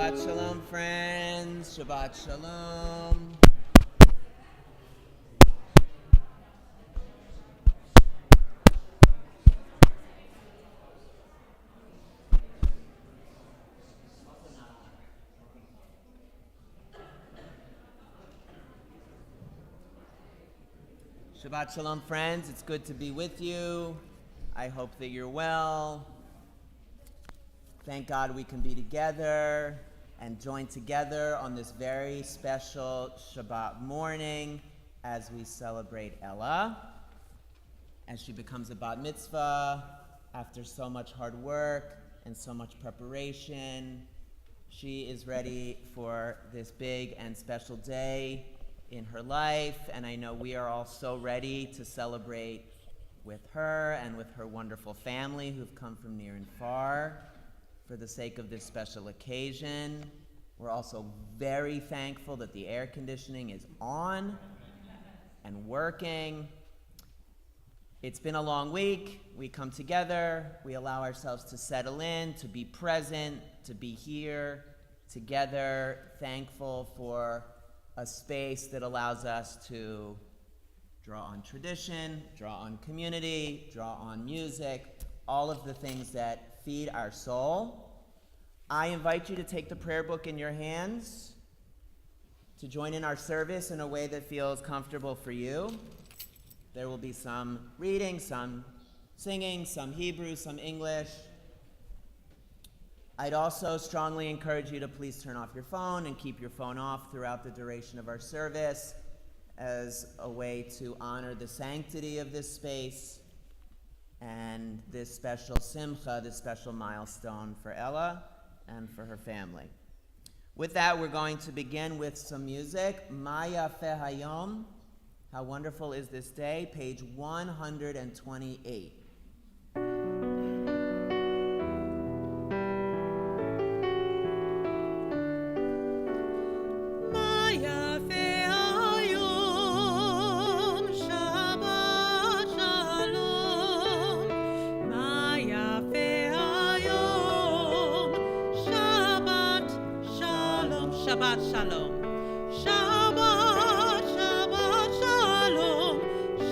Shabbat Shalom, friends. Shabbat Shalom. Shabbat Shalom, friends. It's good to be with you. I hope that you're well. Thank God we can be together and join together on this very special Shabbat morning as we celebrate Ella, as she becomes a bat mitzvah after so much hard work and so much preparation. She is ready for this big and special day in her life, and I know we are all so ready to celebrate with her and with her wonderful family who've come from near and far for the sake of this special occasion. We're also very thankful that the air conditioning is on and working. It's been a long week. We come together, we allow ourselves to settle in, to be present, to be here together, thankful for a space that allows us to draw on tradition, draw on community, draw on music, all of the things that feed our soul. I invite you to take the prayer book in your hands, to join in our service in a way that feels comfortable for you. There will be some reading, some singing, some Hebrew, some English. I'd also strongly encourage you to please turn off your phone and keep your phone off throughout the duration of our service as a way to honor the sanctity of this space and this special simcha, this special milestone for Ella and for her family. With that, we're going to begin with some music. Ma Yafeh Hayom, how wonderful is this day, page 128. Shabbat Shalom. Shabbat, Shabbat Shalom.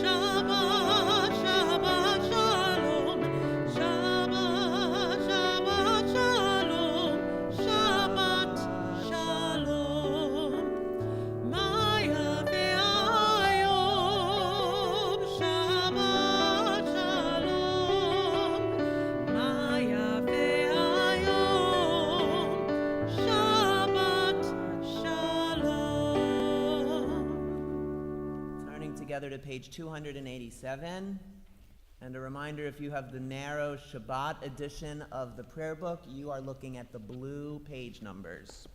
Shabbat, Shabbat Shalom. Shabbat, Shabbat Shalom. Shabbat Shalom. Maya ve'ayom. Shabbat Shalom. Maya ve'ayom. Shabbat Shalom. Turning together to page 287. And a reminder, if you have the narrow Shabbat edition of the prayer book, you are looking at the blue page numbers.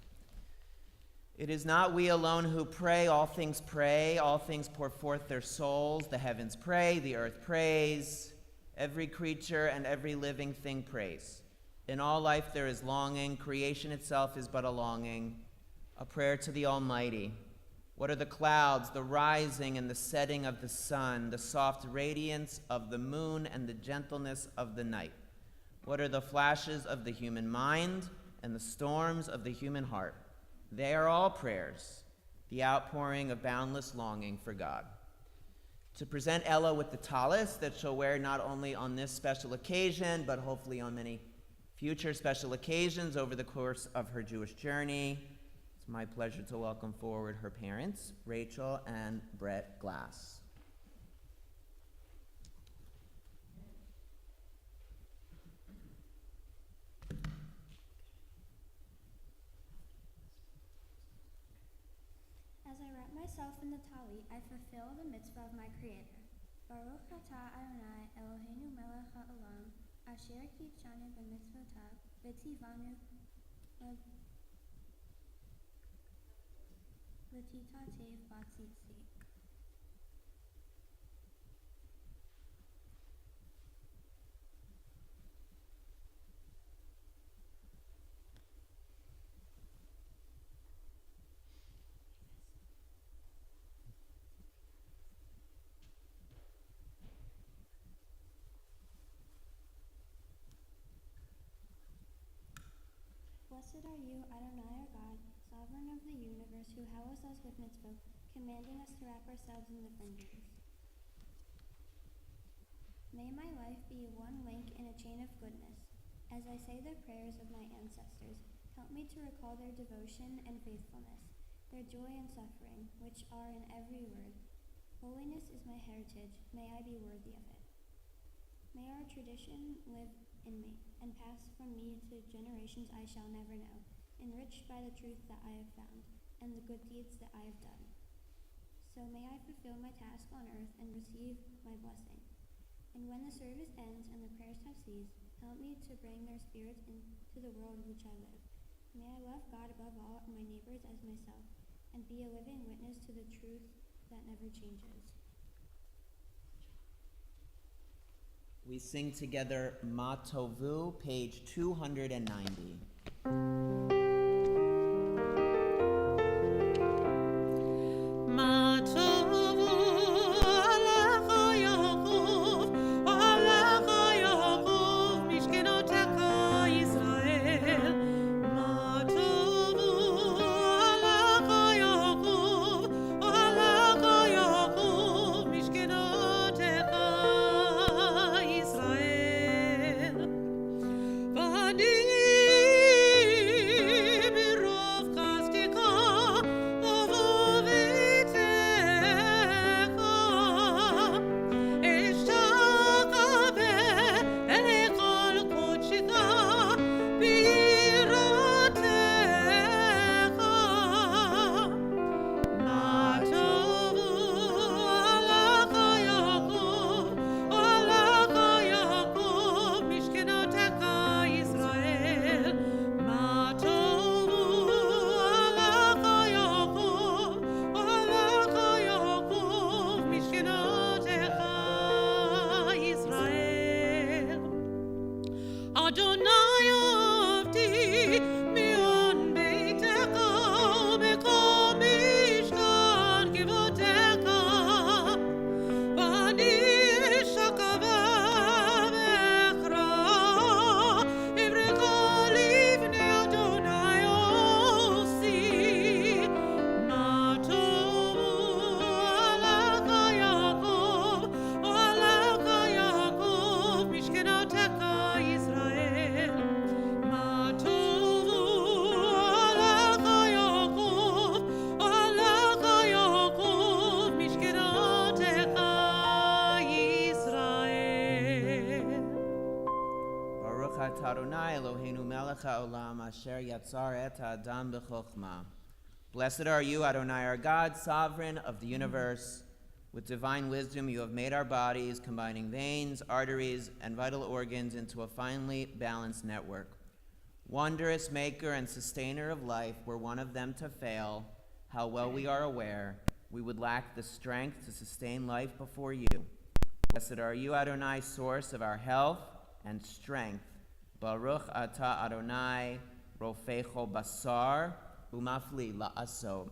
It is not we alone who pray, all things pour forth their souls, the heavens pray, the earth prays, every creature and every living thing prays. In all life there is longing, creation itself is but a longing, a prayer to the Almighty. What are the clouds, the rising and the setting of the sun, the soft radiance of the moon and the gentleness of the night? What are the flashes of the human mind and the storms of the human heart? They are all prayers, the outpouring of boundless longing for God. To present Ella with the talis that she'll wear not only on this special occasion, but hopefully on many future special occasions over the course of her Jewish journey, it's my pleasure to welcome forward her parents, Rachel and Brett Glass. As I wrap myself in the tali, I fulfill the mitzvah of my Creator. Baruch atah Adonai Eloheinu melech ha'olam, asher kitshanu b'mitzvotav, v'tzivanu l'titatev b'tzitzit. Blessed are you, Adonai our God, sovereign of the universe, who hallows us with mitzvah, commanding us to wrap ourselves in the fringes. May my life be one link in a chain of goodness. As I say the prayers of my ancestors, help me to recall their devotion and faithfulness, their joy and suffering, which are in every word. Holiness is my heritage, may I be worthy of it. May our tradition live in me, and pass from me to generations I shall never know, enriched by the truth that I have found, and the good deeds that I have done. So may I fulfill my task on earth and receive my blessing. And when the service ends and the prayers have ceased, help me to bring their spirits into the world in which I live. May I love God above all and my neighbors as myself, and be a living witness to the truth that never changes. We sing together Ma Tovu, page 290. Adonai Eloheinu melech haolam asher yatzar et ha'adam b'chokhmah. Blessed are you, Adonai our God, sovereign of the universe. With divine wisdom you have made our bodies, combining veins, arteries, and vital organs into a finely balanced network. Wondrous maker and sustainer of life, were one of them to fail, how well we are aware, we would lack the strength to sustain life before you. Blessed are you, Adonai, source of our health and strength. Baruch atah Adonai, rofecho basar, umafli la'aso.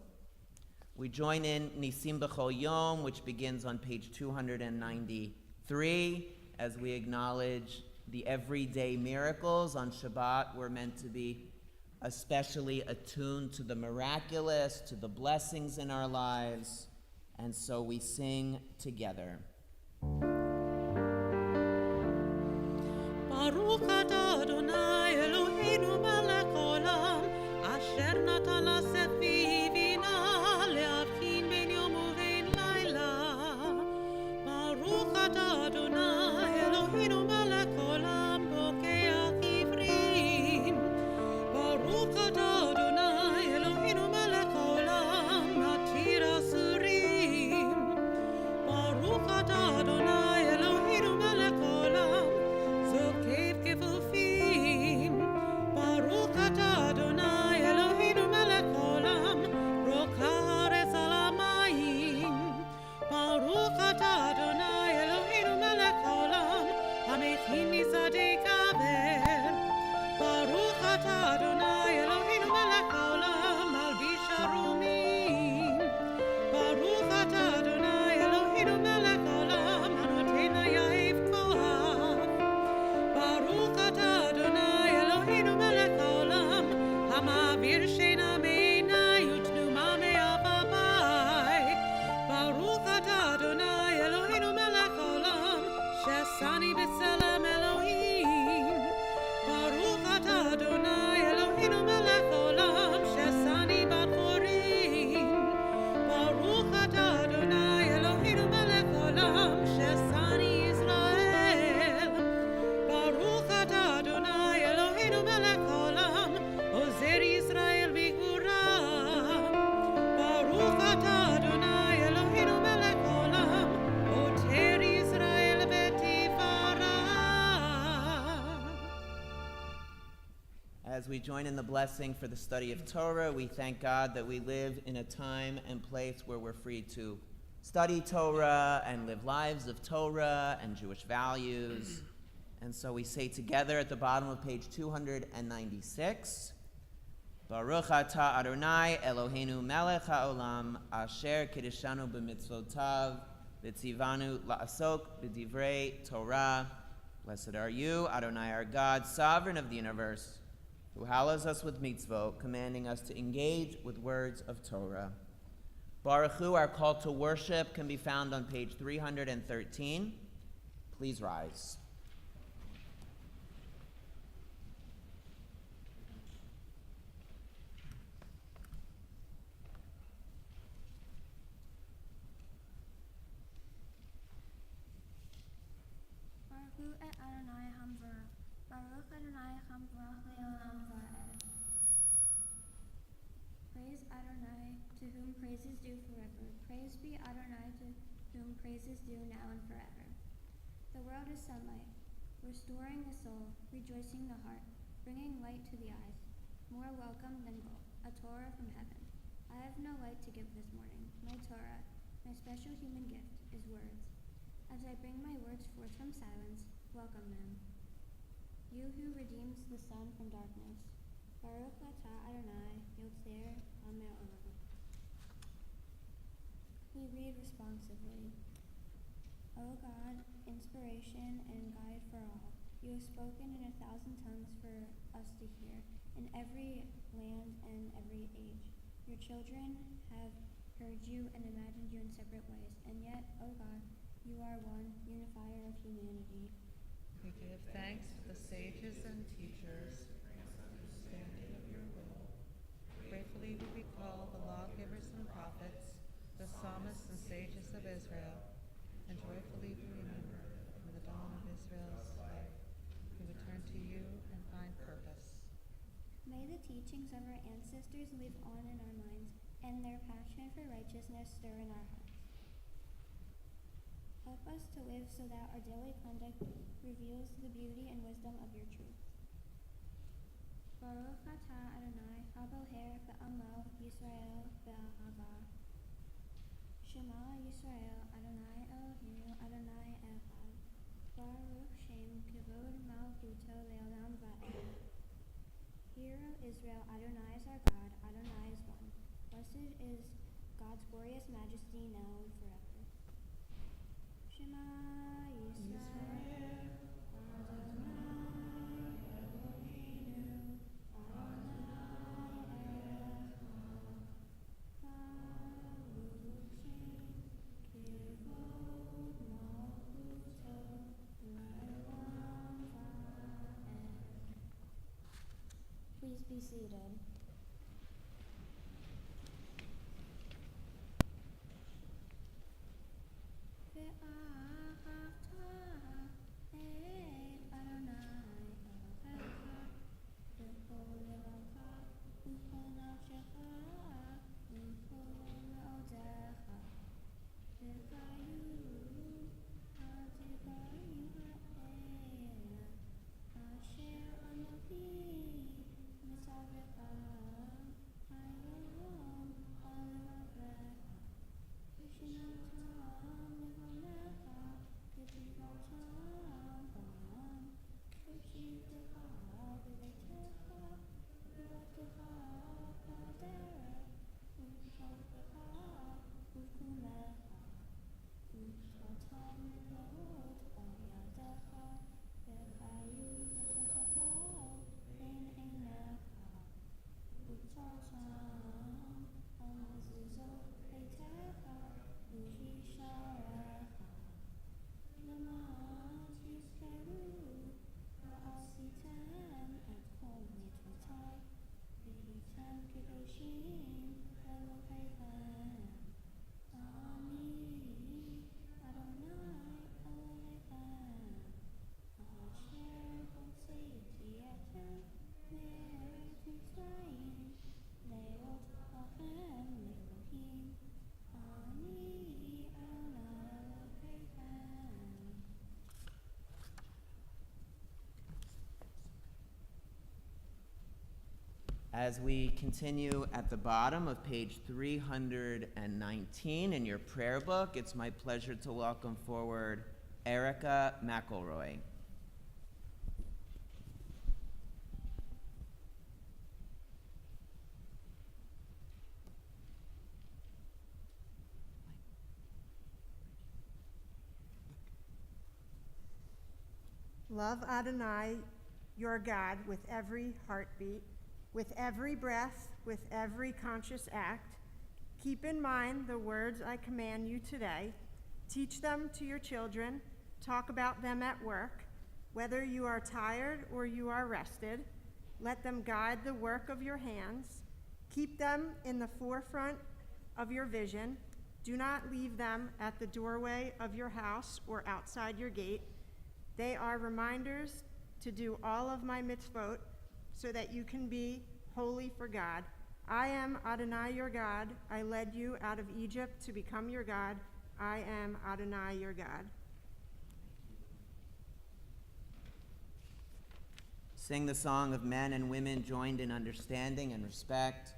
We join in Nisim B'chol Yom, which begins on page 293, as we acknowledge the everyday miracles. On Shabbat, we're meant to be especially attuned to the miraculous, to the blessings in our lives, and so we sing together. Baruch atah Adonai Eloheinu melech olam, asher natan laseh fi bina le'avchin ben yom uvein laila. Baruch atah Adonai Eloheinu melech olam, bokeach ivrim. Baruch atah Adonai Eloheinu melech olam, matir asurim. Baruch atah we join in the blessing for the study of Torah, we thank God that we live in a time and place where we're free to study Torah and live lives of Torah and Jewish values. And so we say together at the bottom of page 296, Baruch atah Adonai Eloheinu melech haolam asher kiddushanu b'mitzvotav v'tzivanu la'asok b'divrei Torah. Blessed are you, Adonai our God, sovereign of the universe, who hallows us with mitzvot, commanding us to engage with words of Torah. Baruch Hu, our call to worship, can be found on page 313. Please rise. Baruch et Adonai Hamvarach. Baruch Adonai Hamvarach le'olam va'ed. Praise Adonai, to whom praise is due forever. Praise be Adonai, to whom praise is due now and forever. The world is sunlight, restoring the soul, rejoicing the heart, bringing light to the eyes. More welcome than gold, a Torah from heaven. I have no light to give this morning. My Torah, my special human gift, is words. As I bring my words forth from silence, welcome them. You who redeems the sun from darkness. Baruch atah Adonai, Yotzer HaMe'olam. We read responsively. O God, inspiration and guide for all, you have spoken in 1,000 tongues for us to hear, in every land and every age. Your children have heard you and imagined you in separate ways, and yet, O God, you are one, unifier of humanity. We give thanks to the sages and teachers, understanding of your will. Gratefully we recall the lawgivers and prophets, the psalmists and sages of Israel, and joyfully we remember from the dawn of Israel's life, we return to you and find purpose. May the teachings of our ancestors live on in our minds, and their passion for righteousness stir in our hearts. Help us to live so that our daily conduct reveals the beauty and wisdom of your truth. Baruch atah Adonai, haboher ba'amo Yisrael be'ahava. Shema Yisrael, Adonai Eloheinu, Adonai Echad. Baruch Shem kivod malchuto le'olam va'ed. Hear, O Israel, Adonai is our God, Adonai is one. Blessed is God's glorious majesty now and forever. Shema Yisrael, Adonai Eloheinu, Adonai Echad. Baruch Shem kivod malchuto le'olam va'ed. Please be seated. As we continue at the bottom of page 319 in your prayer book, it's my pleasure to welcome forward Erica McElroy. Love Adonai, your God, with every heartbeat, with every breath, with every conscious act. Keep in mind the words I command you today. Teach them to your children. Talk about them at work. Whether you are tired or you are rested, let them guide the work of your hands. Keep them in the forefront of your vision. Do not leave them at the doorway of your house or outside your gate. They are reminders to do all of my mitzvot so that you can be holy for God. I am Adonai your God. I led you out of Egypt to become your God. I am Adonai your God. Sing the song of men and women joined in understanding and respect,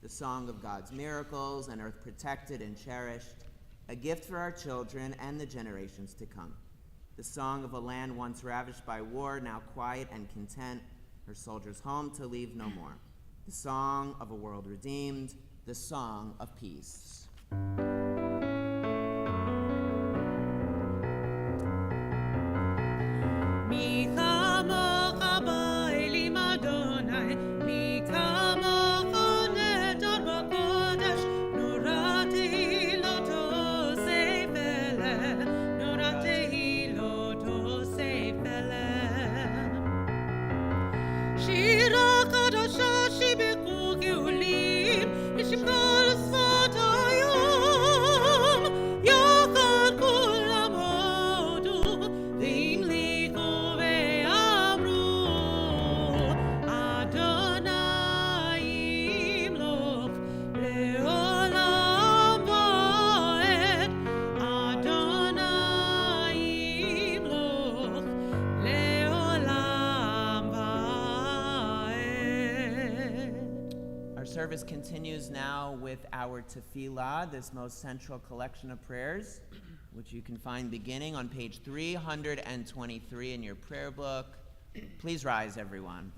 the song of God's miracles and earth protected and cherished, a gift for our children and the generations to come. The song of a land once ravished by war, now quiet and content, her soldiers home to leave no more. The song of a world redeemed, the song of peace. Service continues now with our tefillah, this most central collection of prayers, which you can find beginning on page 323 in your prayer book. Please rise, everyone.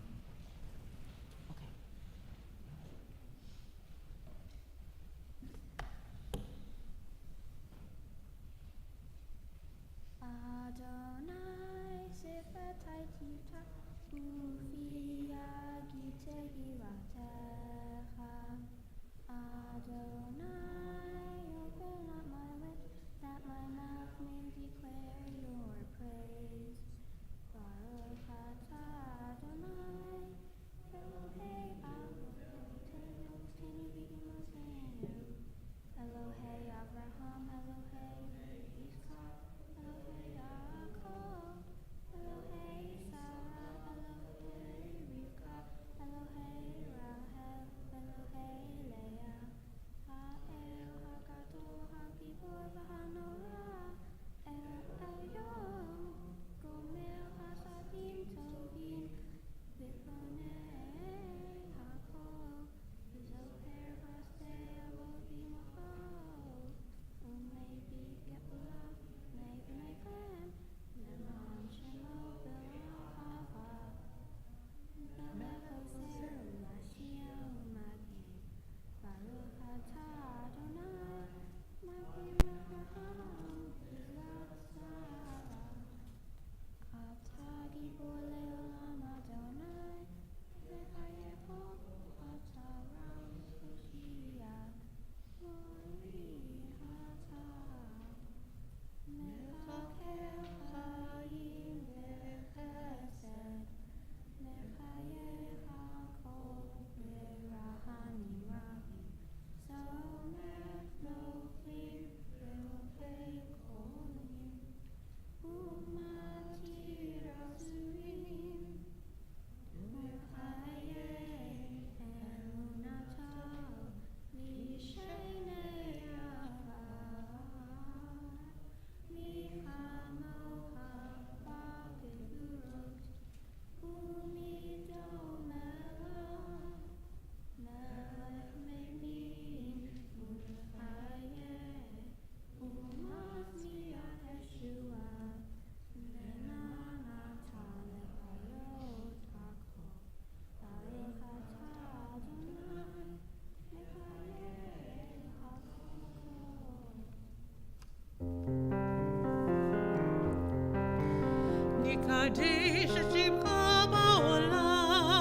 קדיש שמך בעולם,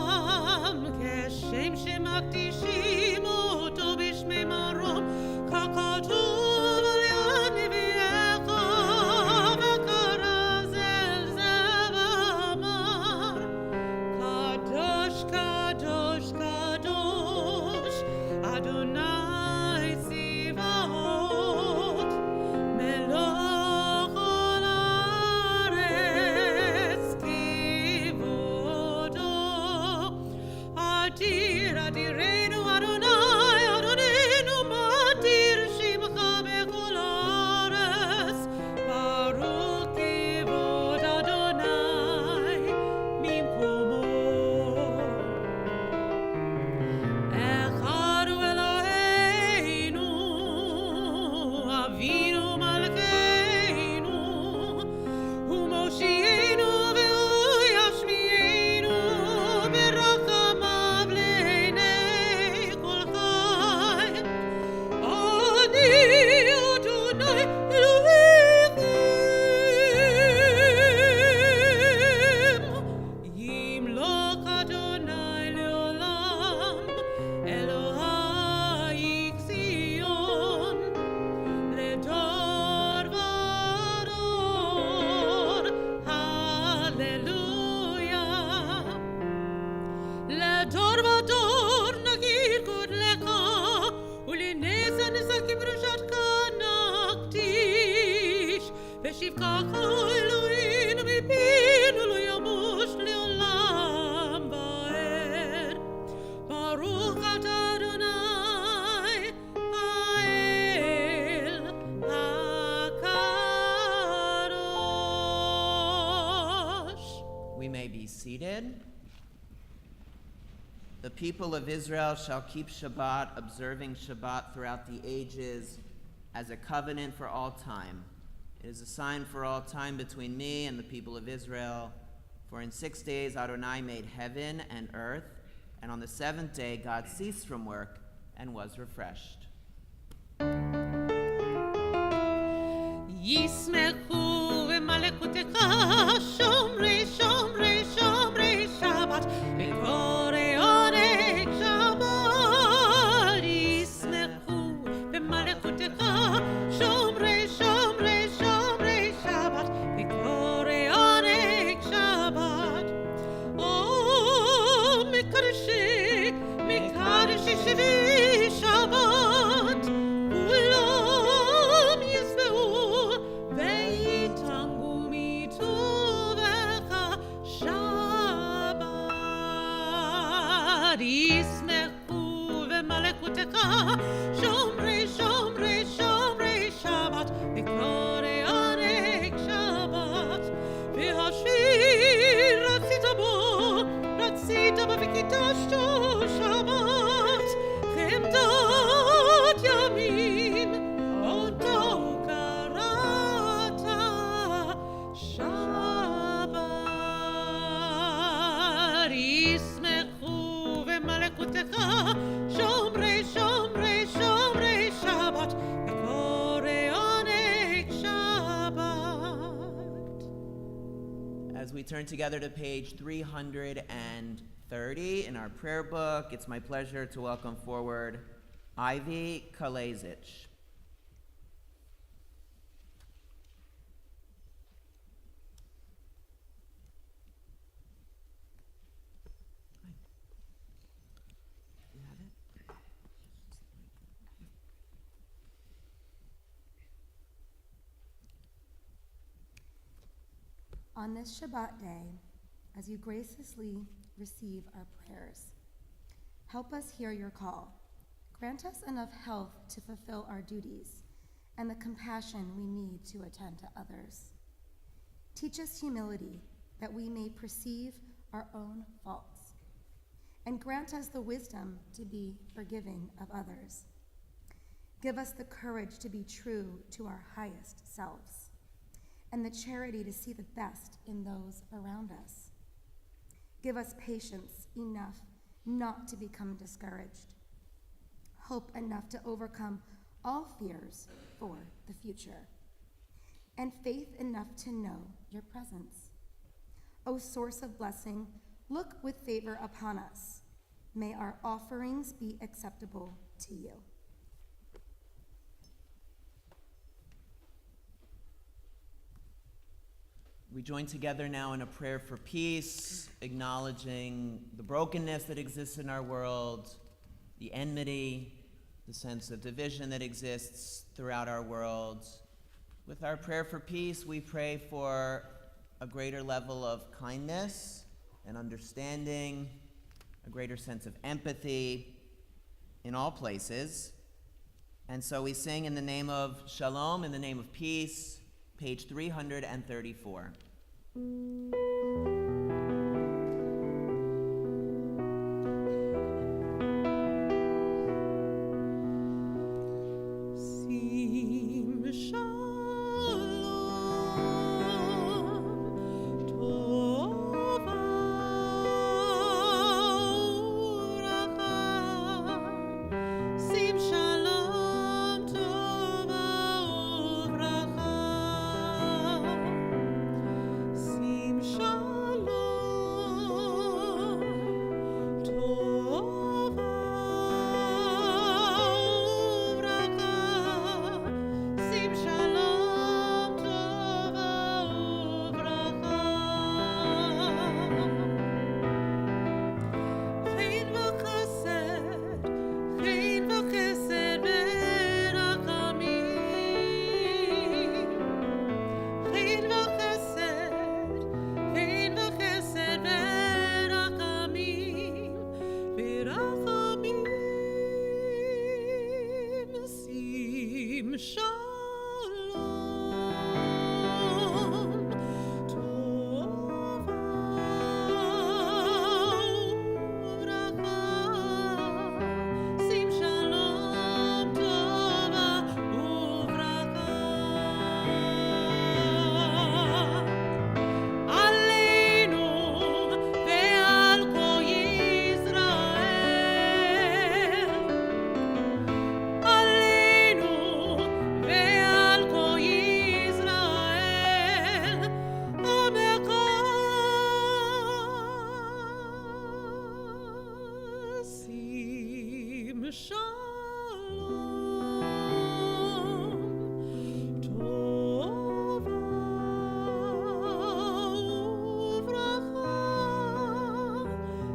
כשם שמקדישים אותו בשמי מרום, ככתוב על יד נביאך, וקרא זה אל זה ואמר, קדוש, קדוש, קדוש, אדוני צבאות, מלוך כל הארץ כבודו. אדיר אדירנו אדוני, אדוננו מאדיר שמך בכל הארץ, ברוך כבוד אדוני ממקומו. אחד הוא אלוהינו, אבינו מלכנו, הוא מושיענו והוא ישמיענו, ברחמיו לעיני כל חי. אני אדוני אלוהיכם, ימלוך אדוני לעולם, אלוהי ציון, לדור ודור, הללויה. לדור ודור נגיד גודלך, ולנצח נצח כבראשתך נקדיש, ושבחך אלוהינו מפינו לא ימוש לעולם ועד. ברוך אתה אדוני האל הקדוש. We may be seated. The people of Israel shall keep Shabbat, observing Shabbat throughout the ages as a covenant for all time. It is a sign for all time between me and the people of Israel. For in 6 days Adonai made heaven and earth, and on the seventh day God ceased from work and was refreshed. ישמחו במלכותך שומרי שומרי שומרי שבת בקוראי עונג שבת. ישמחו במלכותך שומרי שומרי שומרי שבת בקוראי עונג שבת. מקדשי מקדשי שבי שבת, כולם ישבעו ויתענגו מטובך שבת. ישמחו במלכותך שומרי שומרי שומרי שבת בקוראי עונג שבת. והשיר רצית בו וקידשתו שבת, חמדת ימים אותו קראת שבת. ישמחו במלכותך שומרי שומרי שומרי שבת בקוראי עונג שבת. As we turn together to page 330 in our prayer book, it's my pleasure to welcome forward Ivy Kalezich. You have it? On this Shabbat day, as you graciously receive our prayers, help us hear your call. Grant us enough health to fulfill our duties and the compassion we need to attend to others. Teach us humility that we may perceive our own faults, and grant us the wisdom to be forgiving of others. Give us the courage to be true to our highest selves, and the charity to see the best in those around us. Give us patience enough not to become discouraged, hope enough to overcome all fears for the future, and faith enough to know your presence. O source of blessing, look with favor upon us. May our offerings be acceptable to you. We join together now in a prayer for peace, acknowledging the brokenness that exists in our world, the enmity, the sense of division that exists throughout our world. With our prayer for peace, we pray for a greater level of kindness and understanding, a greater sense of empathy in all places. And so we sing in the name of Shalom, in the name of peace, page 334. Sim Shalom Tova Uracha Sim Shalom Tova Uracha Sim Shalom Tova Sim Shalom Tova Uvracha Chen v'chesed v'rachamim Chen v'chesed v'rachamim v'rachamim Sim Shalom Tova Uvracha Sim Shalom Tova Uvracha Aleinu ve'al kol Yisrael Aleinu ve'al kol Yisrael Amecha Sim Shalom Tova Uvracha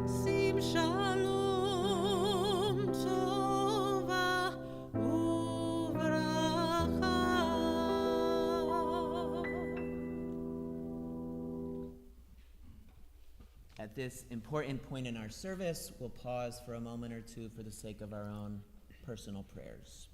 Sim Shalom Tova Uvracha. At this important point in our service, we'll pause for a moment or two for the sake of our own personal prayers.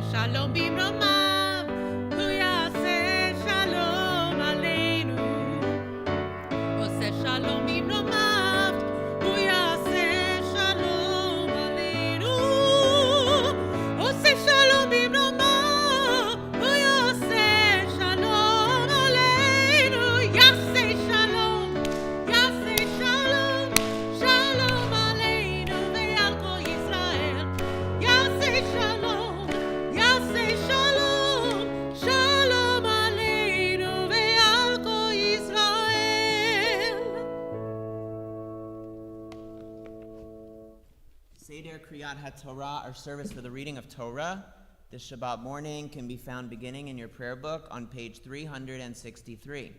Shalom bimrama Kriyat HaTorah, our service for the reading of Torah, this Shabbat morning can be found beginning in your prayer book on page 363.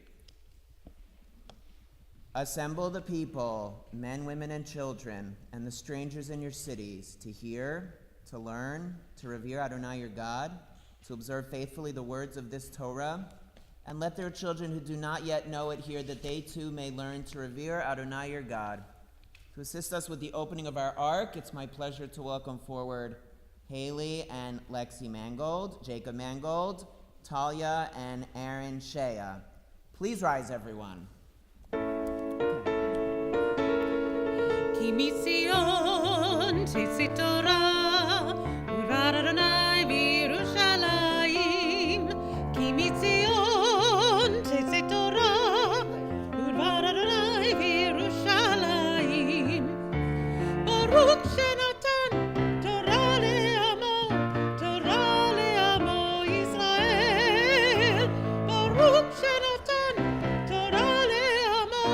Assemble the people, men, women, and children, and the strangers in your cities, to hear, to learn, to revere Adonai your God, to observe faithfully the words of this Torah, and let their children who do not yet know it hear, that they too may learn to revere Adonai your God. To assist us with the opening of our ark, it's my pleasure to welcome forward Haley and Lexi Mangold, Jacob Mangold, Talia and Aaron Shea. Please rise, everyone. Ki mitzion tzitzit Torah, uvad Adonai v'Yerushalayim. Ki mitzion tzitzit Torah, uvad Adonai v'Yerushalayim. Baruch shenatan Torah le'amo Yisrael. Baruch shenatan Torah le'amo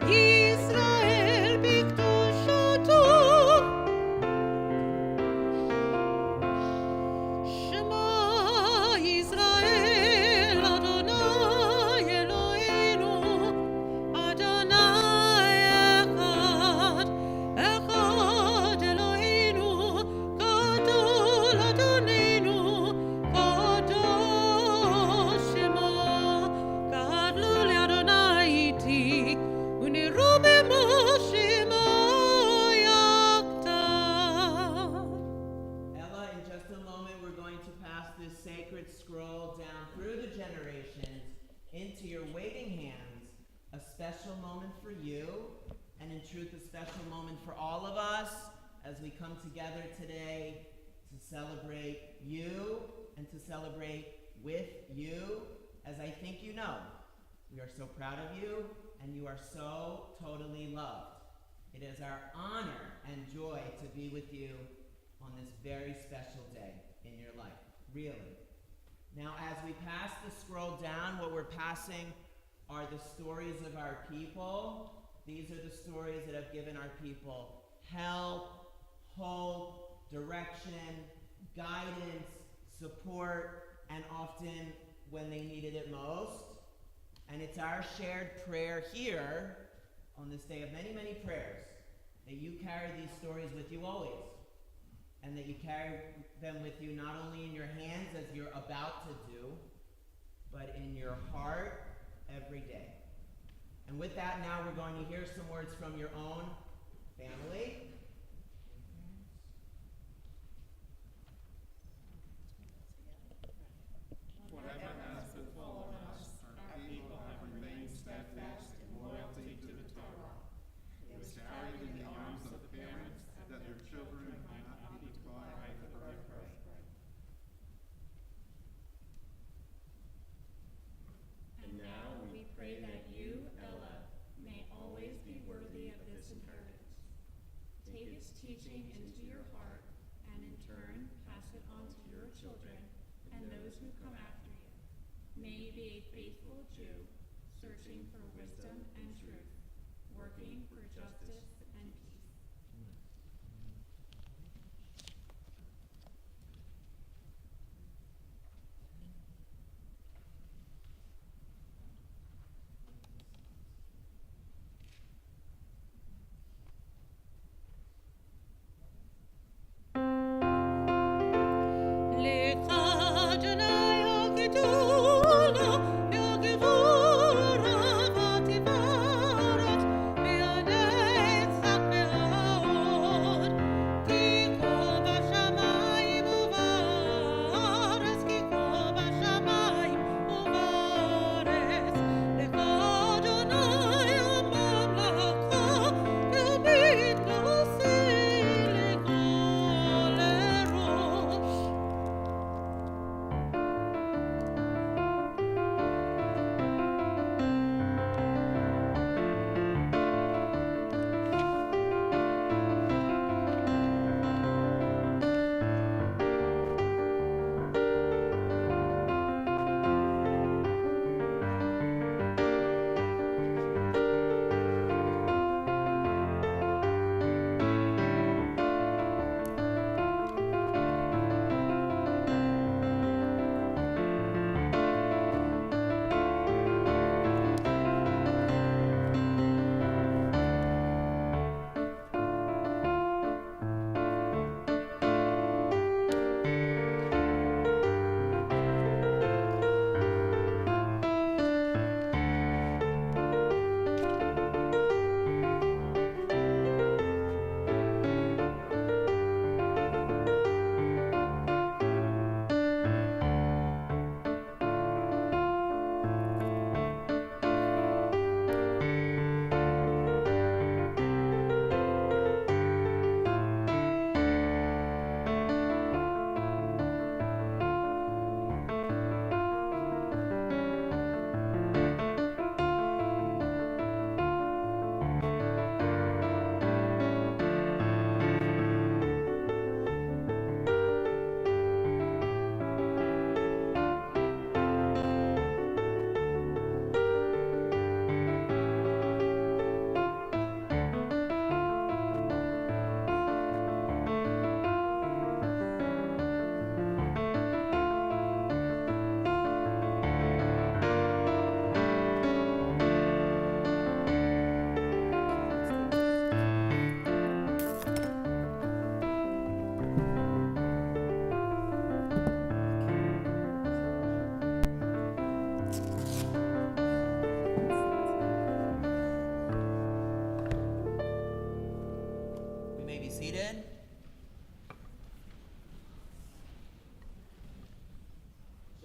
Yisrael b'kedushato. Shema Yisrael Adonai Eloheinu Adonai echad Eloheinu Gadol Adonenu Kadosh Shema Gadlu le'Adonai iti Uniru b'mo Shema yaktav. Ella, in just a moment, we're going to pass this sacred scroll down through the generations into your waiting hands. A special moment for you, and in truth, a special moment for all of us as we come together today to celebrate you and to celebrate with you. As I think you know, we are so proud of you, and you are so totally loved. It is our honor and joy to be with you on this very special day in your life, really. Now, as we pass the scroll down, what we're passing are the stories of our people. These are the stories that have given our people help, hope, direction, guidance, support, and often when they needed it most. And it's our shared prayer here on this day of many, many prayers that you carry these stories with you always, and that you carry them with you not only in your hands as you're about to do, but in your heart every day. And with that, now we're going to hear some words from your own family. Whatever has befallen us, our people have remained steadfast in loyalty to the Torah. It was carried in the arms of the parents that their children might not be deprived of their birthright. And now we pray that you, Ella, may always be worthy of this inheritance. Take its teaching into your heart, and in turn pass it on to your children and those who come after you. May you be a faithful Jew, searching for wisdom and truth, working for justice and peace. Lecha Adonai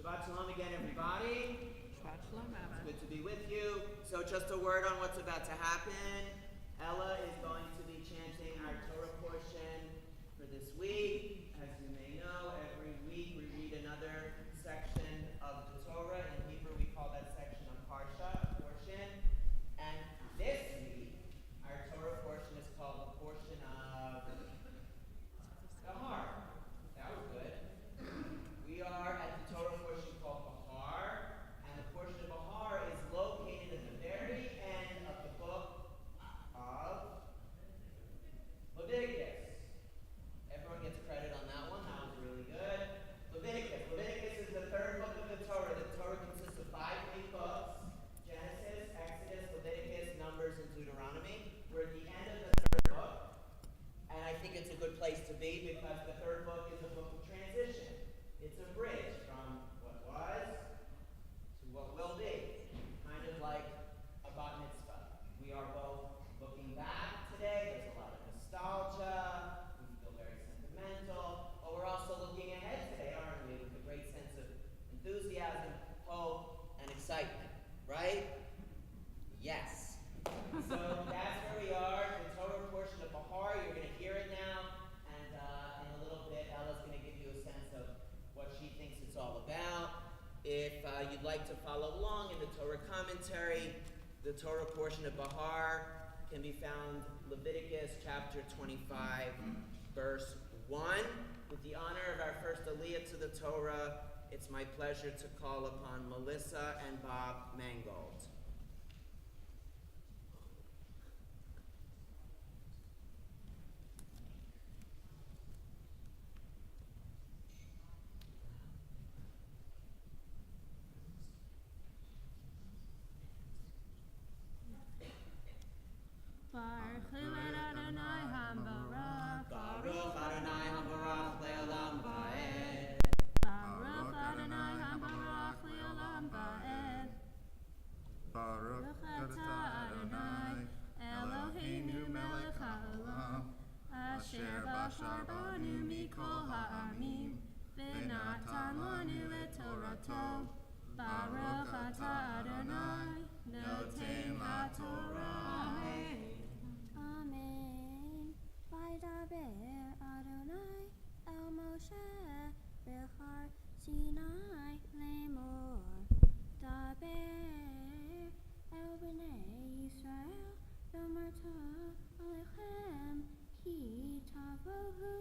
Shabbat Shalom again, everybody. Shabbat Shalom, Abba. It's good to be with you. So just a word on what's about to happen. Ella is going to be chanting our Torah portion for this week. As you may know, every week we read another section of the Torah. In Hebrew, we call that section a parsha, a portion. And this week, our Torah portion is called the portion of the heart. That was good. We are at the Torah portion called Bahar, and the portion of Bahar is located at the very end of the book of Leviticus. Everyone gets credit on that one. That was really good. Leviticus. Leviticus is the third book of the Torah. The Torah consists of 5 big books: Genesis, Exodus, Leviticus, Numbers, and Deuteronomy. We're at the end of the third book, and I think it's a good place to be because the third book is a book of transition. It's a bridge from what was to what will be. Kind of like a bat mitzvah. We are both looking back today. There's a lot of nostalgia. We feel very sentimental. But we're also looking ahead today, aren't we? With a great sense of enthusiasm, hope, and excitement. Right? Yes. So that's where we are. The Torah portion of Bahar. You're going to hear it now. And in a little bit, Ella's going to give you a sense of what she thinks it's all about. If you'd like to follow along in the Torah commentary, the Torah portion of Bahar can be found Leviticus chapter 25, verse 1. With the honor of our first Aliyah to the Torah, it's my pleasure to call upon Melissa and Bob Mangold. Baruch Adonai HaMbarach. Baruch Adonai HaBarach Le'olam Va'ed. Baruch Adonai HaMbarach Le'olam Va'ed. Baruch Atah Adonai Eloheinu melech haolam asher bashar banu mikol ha'amim v'natan lanu et Torato. Baruch Atah Adonai noten haTorah. Amen. Vaydaber Adonai el Moshe b'char Sinai lemor. Daber el bnei Yisrael v'amarta alechem ki tavohu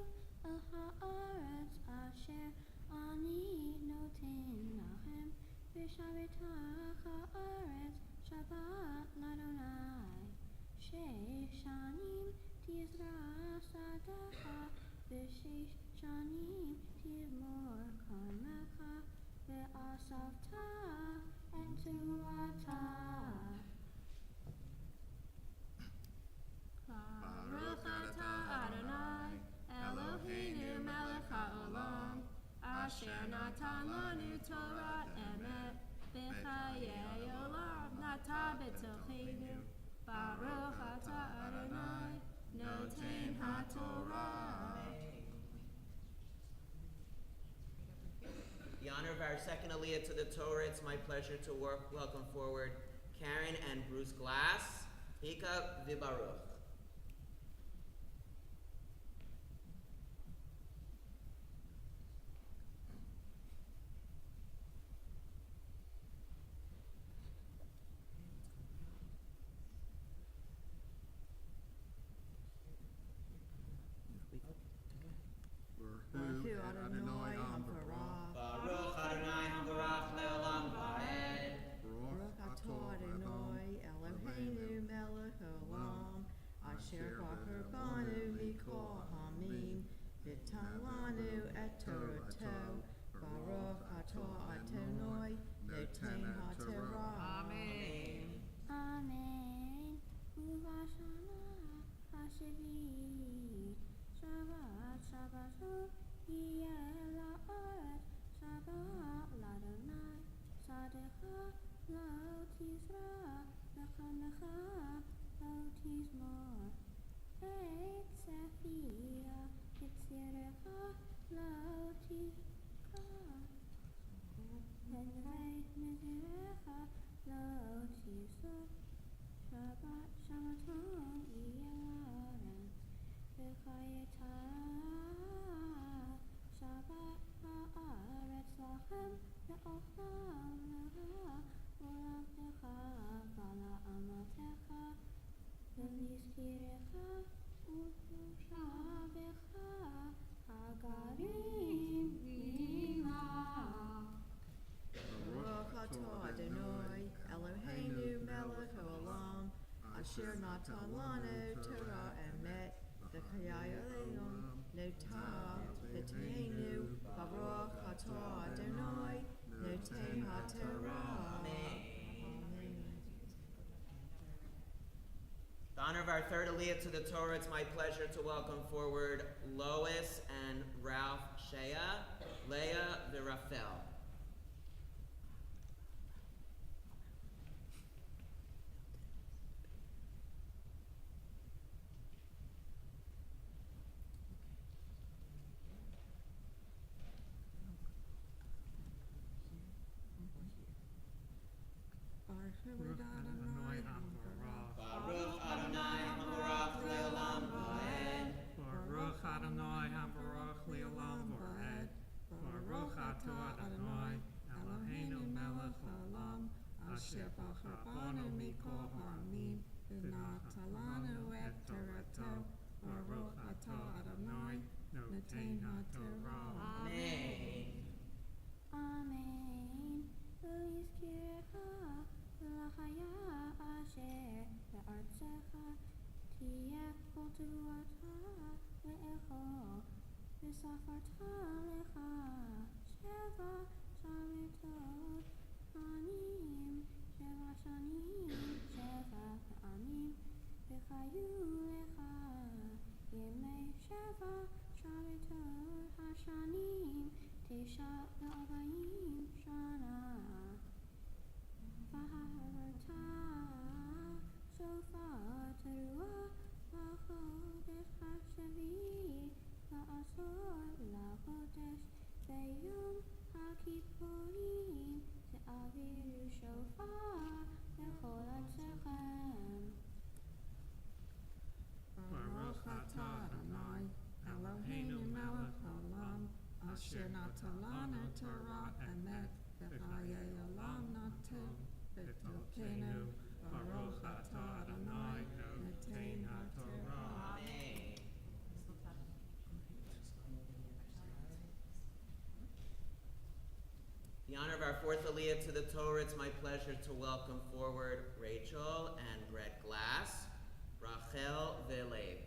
el haaretz asher ani noten lachem v'shabetach haaretz Shabbat l'Adonai. Shesh shanim tizra sadacha v'shesh shanim tizmor karmecha ve'asavta et tuata. Baruch atah Adonai Eloheinu melech haolam asher natan lanu Torah emet v'chayei olam nata b'tochenu. Baruch atah Adonai noten haTorah. The honor of our second Aliyah to the Torah, it's my pleasure to welcome forward Karen and Bruce Glass. Hika v'baruch. Baruch Adonai HaMbarach. Baruch Adonai HaBarach Le'olam Va'ed. Baruch Atah Adonai Eloheinu melech haolam asher bachar banu mikol hamim v'tan lanu et Torato. Baruch Atah Adonai noten haTorah. Amen. Amen. Uvashana hashivit. Shabbat Shabbatot yeh la'aretz. Shabbat l'Adonai. Sadecha lo tizra. Lechanecha lo tizmor. Beit Sephia Yitzirecha lo tizkar. Penvei Mizirecha Lo Tisu Shabbat Shamaton Yelaret V'chayeta Shabbat Haaretz Lachem Le'olam Lecha Ulamtecha Vala Amatecha V'nizkirecha U'shabecha Hagarim Ima. Baruch atah Adonai, Eloheinu melech haolam, asher natan lanu Torah emet, v'chayayolenu notah v'teinu. Baruch atah Adonai, notei haTorah. Amen. Amen. In honor of our third Aliyah to the Torah, it's my pleasure to welcome forward Lois and Ralph Shea, Leah Virafel. Baruch Adonai HaBarach. Baruch Adonai Habarach Le'olam Va'ed. Baruch Adonai HaBarach Le'olam Va'ed. Baruch atah Adonai, Eloheinu melech haolam, asher bachar banu mikol ha'amim, v'natan lanu et Torato. Baruch atah Adonai, notein haTorah. Amen. Amen. V'yizkirecha v'lachaya asher be'artzecha tiyeh kol tevuata le'echo v'safarta lecha sheva shamitot anim sheva shanim sheva anim v'chayu lecha yemei sheva shamitot hashanim Tisha v'arbaim shana v'harata shofar teruah v'chodesh hashavi v'asor l'chodesh v'yom ha'kippurim te'aviru shofar b'chol atzechem. Baruch atah Adonai, Eloheinu melech haolam, asher natan lanu Torah emet, v'chayei olam natan v'tokenu. Baruch atah Adonai, notein haTorah. Amen. In honor of our fourth Aliyah to the Torah, it's my pleasure to welcome forward Rachel and Brett Glass, Rachel Velev.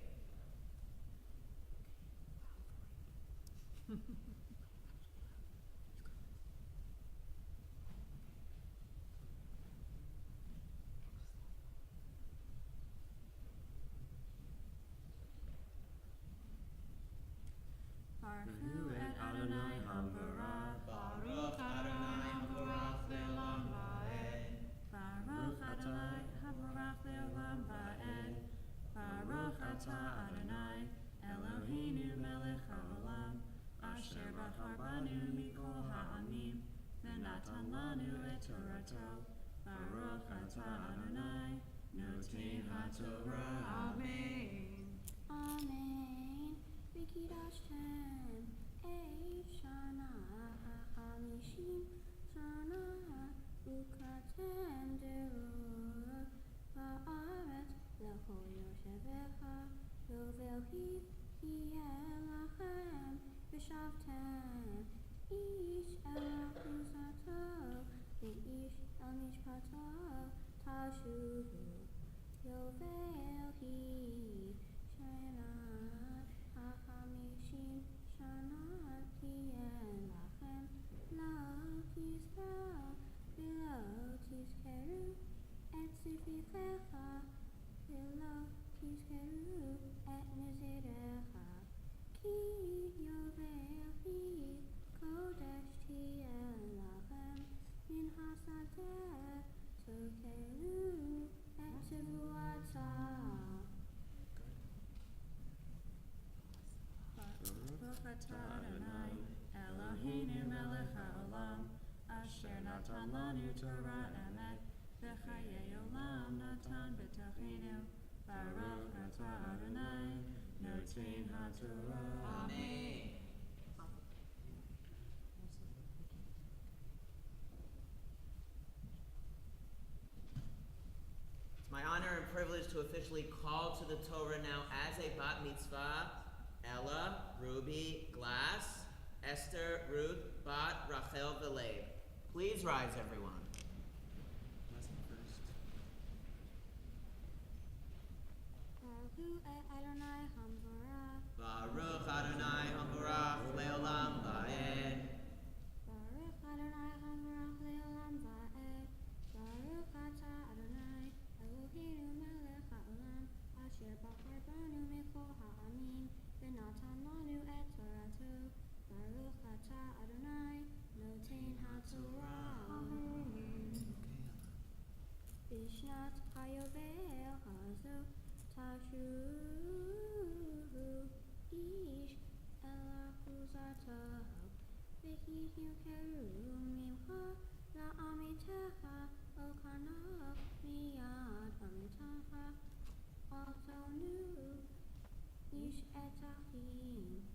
Baruch et Adonai HaBarach. Baruch Adonai Habarach Le'olam Va'ed. Baruch Adonai HaBarach Le'olam Va'ed. Baruch atah Adonai, Eloheinu melech haolam, asher bachar banu mikol ha'amim, v'natan lanu et Torato. Baruch atah Adonai, notein haTorah. Amen. Amen. V'kidashtem et shana ha'chamishim shana ukratem derur ba'aretz lechol yoshevecha yovel yeh lachem v'shavtem ish el achusato v'ish el mishpato tashuvu yovel shana ha'chamishim shana tiyeh lachem lo tizra'u v'lo tizkeru et zifichecha v'lo tizkeru et nizirecha ki yovel kodesh tiyeh lachem min hasadeh tokeru et tevuata. Baruch atah Adonai, Eloheinu melech haolam, Asher natan lanu Torah emet, v'chayei olam natan b'tochenu. Baruch atah Adonai, noten haTorah. Amen. It's my honor and privilege to officially call to the Torah now as a bat mitzvah Ella, Ruby, Glass, Esther, Ruth, Bat, Rachel, Veleib. Please rise, everyone. Baruch Baruch Adonai Hamburach Leolam Va'ed. Baruch Adonai Havarach Leolam Va'ed. Baruch Atah Adonai Eloheinu Melech HaOlam Asher Bachar Banu Mikol Ha'amim V'natan Lanu Et Torato. Baruch Atah Adonai Noten HaTorah. Bishnat Hayovel Hazo Tashuvu Ish Elakuzatav V'hiyu Keru Mimcha La'amitecha Okanav Miyad Amitacha Altonu Ish Etachim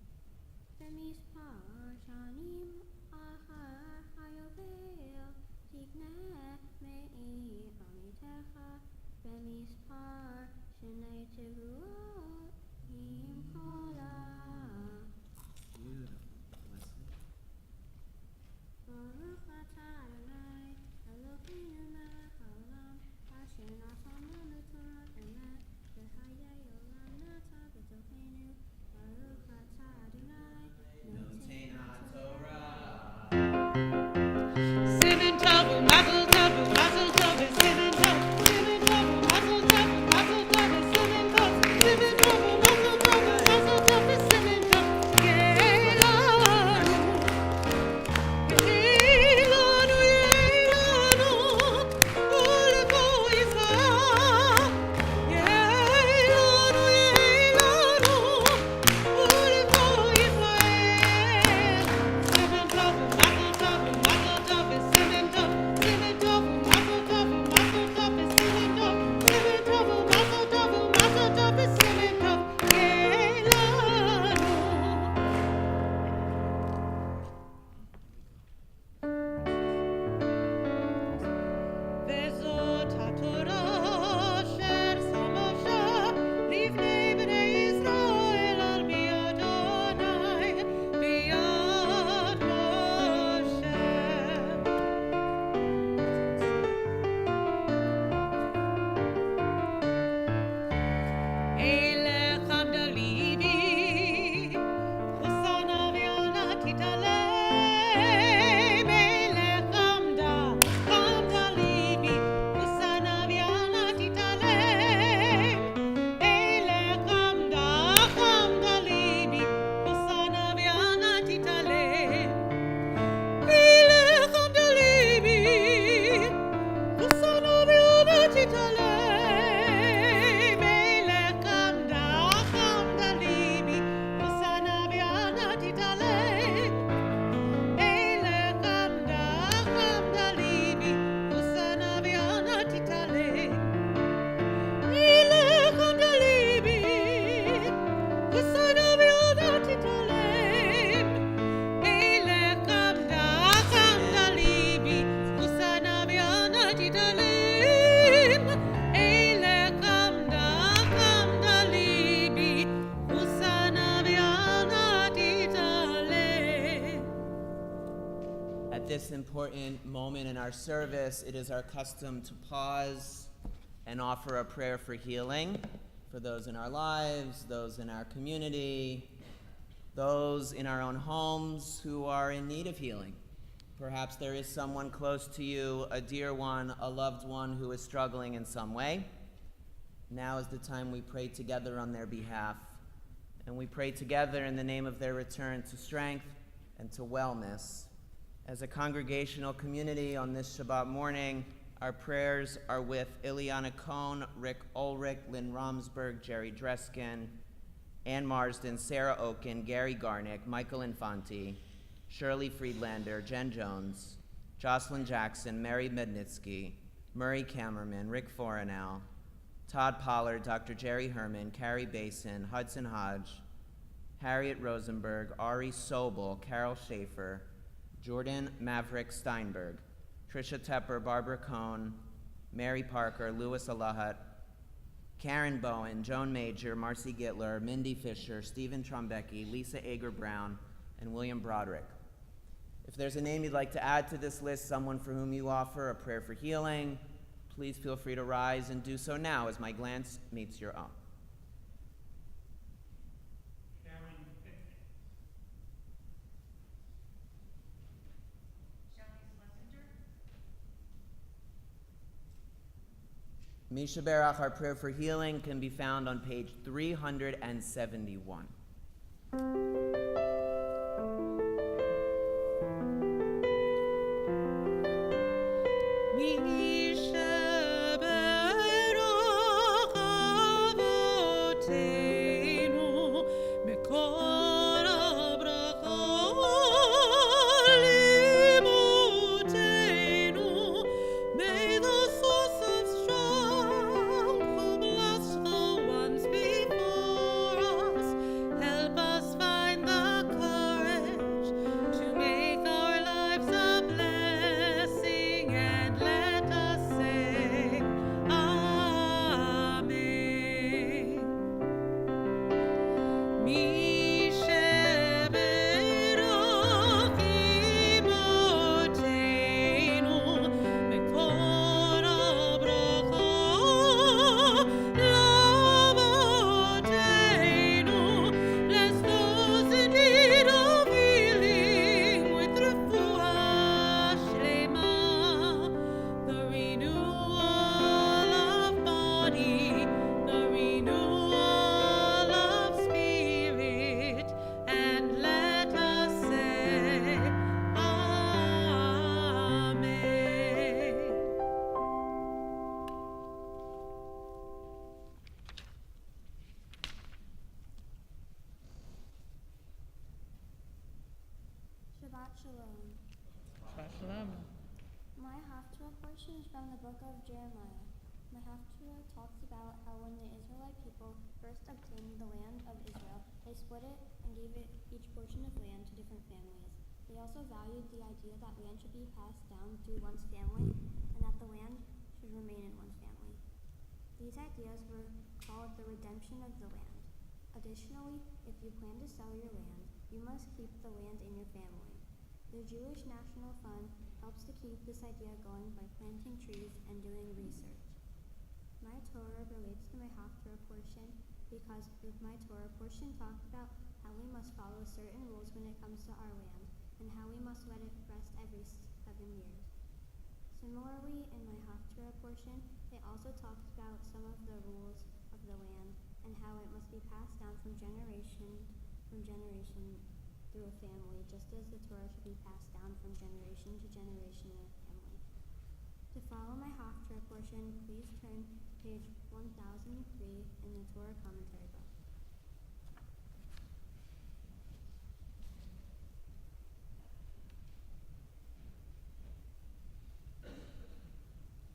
V'mispar Shanim Achar Hayovel Tikneh Me'ir Amitecha V'mispar Shnei Tevuot Im Kola. Baruch atah Adonai Eloheinu melech haolam asher natan lanu Torah emet v'chayei olam nata b'tochenu. Baruch atah Adonai Noten HaTorah. Simin tov, mazel tov, mazel tov, simin tov, simin tov, mazel tov, mazel tov, simin tov, simin tov, mazel tov, mazel tov, simin tov. Yeilanu, yeilanu, ulevo Yisrael. Yeilanu, yeilanu, ulevo Yisrael. Simin tov, mazel tov, mazel tov, simin tov, simin tov, mazel tov, mazel tov, simin tov, simin tov, mazel tov, mazel tov, simin tov. Yeilanu. וזאת התורה אשר שם משה לפני בני ישראל על פי אדוני ביד משה. אלך דליבי חוסנה ויונה תתעלה מלך עמדה ליבי חוסנה ויונה תתעלה אלך עמדה ליבי חוסנה ויונה תתעלה אלך עמדה ליבי חוסנה ויונה תתעלה מלך עמדה ליבי חוסנה ויונה תתעלה אלך עמדה ליבי חוסנה ויונה תתעלה אלך עמדה ליבי חוסנה ויונה תתעלה אלך עמדה ליבי חוסנה ויונה תתעלה אלך עמדה ליבי חוסנה ויונה תתעלה. At this important moment in our service, it is our custom to pause and offer a prayer for healing for those in our lives, those in our community, those in our own homes who are in need of healing. Perhaps there is someone close to you, a dear one, a loved one who is struggling in some way. Now is the time we pray together on their behalf. And we pray together in the name of their return to strength and to wellness. As a congregational community on this Shabbat morning, our prayers are with Ileana Cohn, Rick Ulrich, Lynn Romsberg, Jerry Dreskin, Ann Marsden, Sarah Oken, Gary Garnick, Michael Infanti, Shirley Friedlander, Jen Jones, Jocelyn Jackson, Mary Mednitsky, Murray Kammerman, Rick Forenell, Todd Pollard, Dr. Jerry Herman, Carrie Basin, Hudson Hodge, Harriet Rosenberg, Ari Sobel, Carol Schaefer, Jordan Maverick Steinberg, Tricia Tepper, Barbara Cohn, Mary Parker, Louis Alahat, Karen Bowen, Joan Major, Marcy Gittler, Mindy Fisher, Stephen Trombecki, Lisa Ager Brown, and William Broderick. If there's a name you'd like to add to this list, someone for whom you offer a prayer for healing, please feel free to rise and do so now as my glance meets your own. Misha Berach, our prayer for healing, can be found on page 371. Shalom. My Haftarah portion is from the book of Jeremiah. My Haftarah talks about how when the Israelite people first obtained the land of Israel, they split it and gave it each portion of land to different families. They also valued the idea that land should be passed down through one's family and that the land should remain in one's family. These ideas were called the redemption of the land. Additionally, if you plan to sell your land, you must keep the land in your family. The Jewish National Fund helps to keep this idea going by planting trees and doing research. My Torah relates to my Haftarah portion because my Torah portion talks about how we must follow certain rules when it comes to our land and how we must let it rest every 7 years. Similarly, in my Haftarah portion, it also talks about some of the rules of the land and how it must be passed down from generation through a family, just as the Torah should be passed down from generation to generation in a family. To follow my Haftarah portion, please turn page 1003 in the Torah commentary book.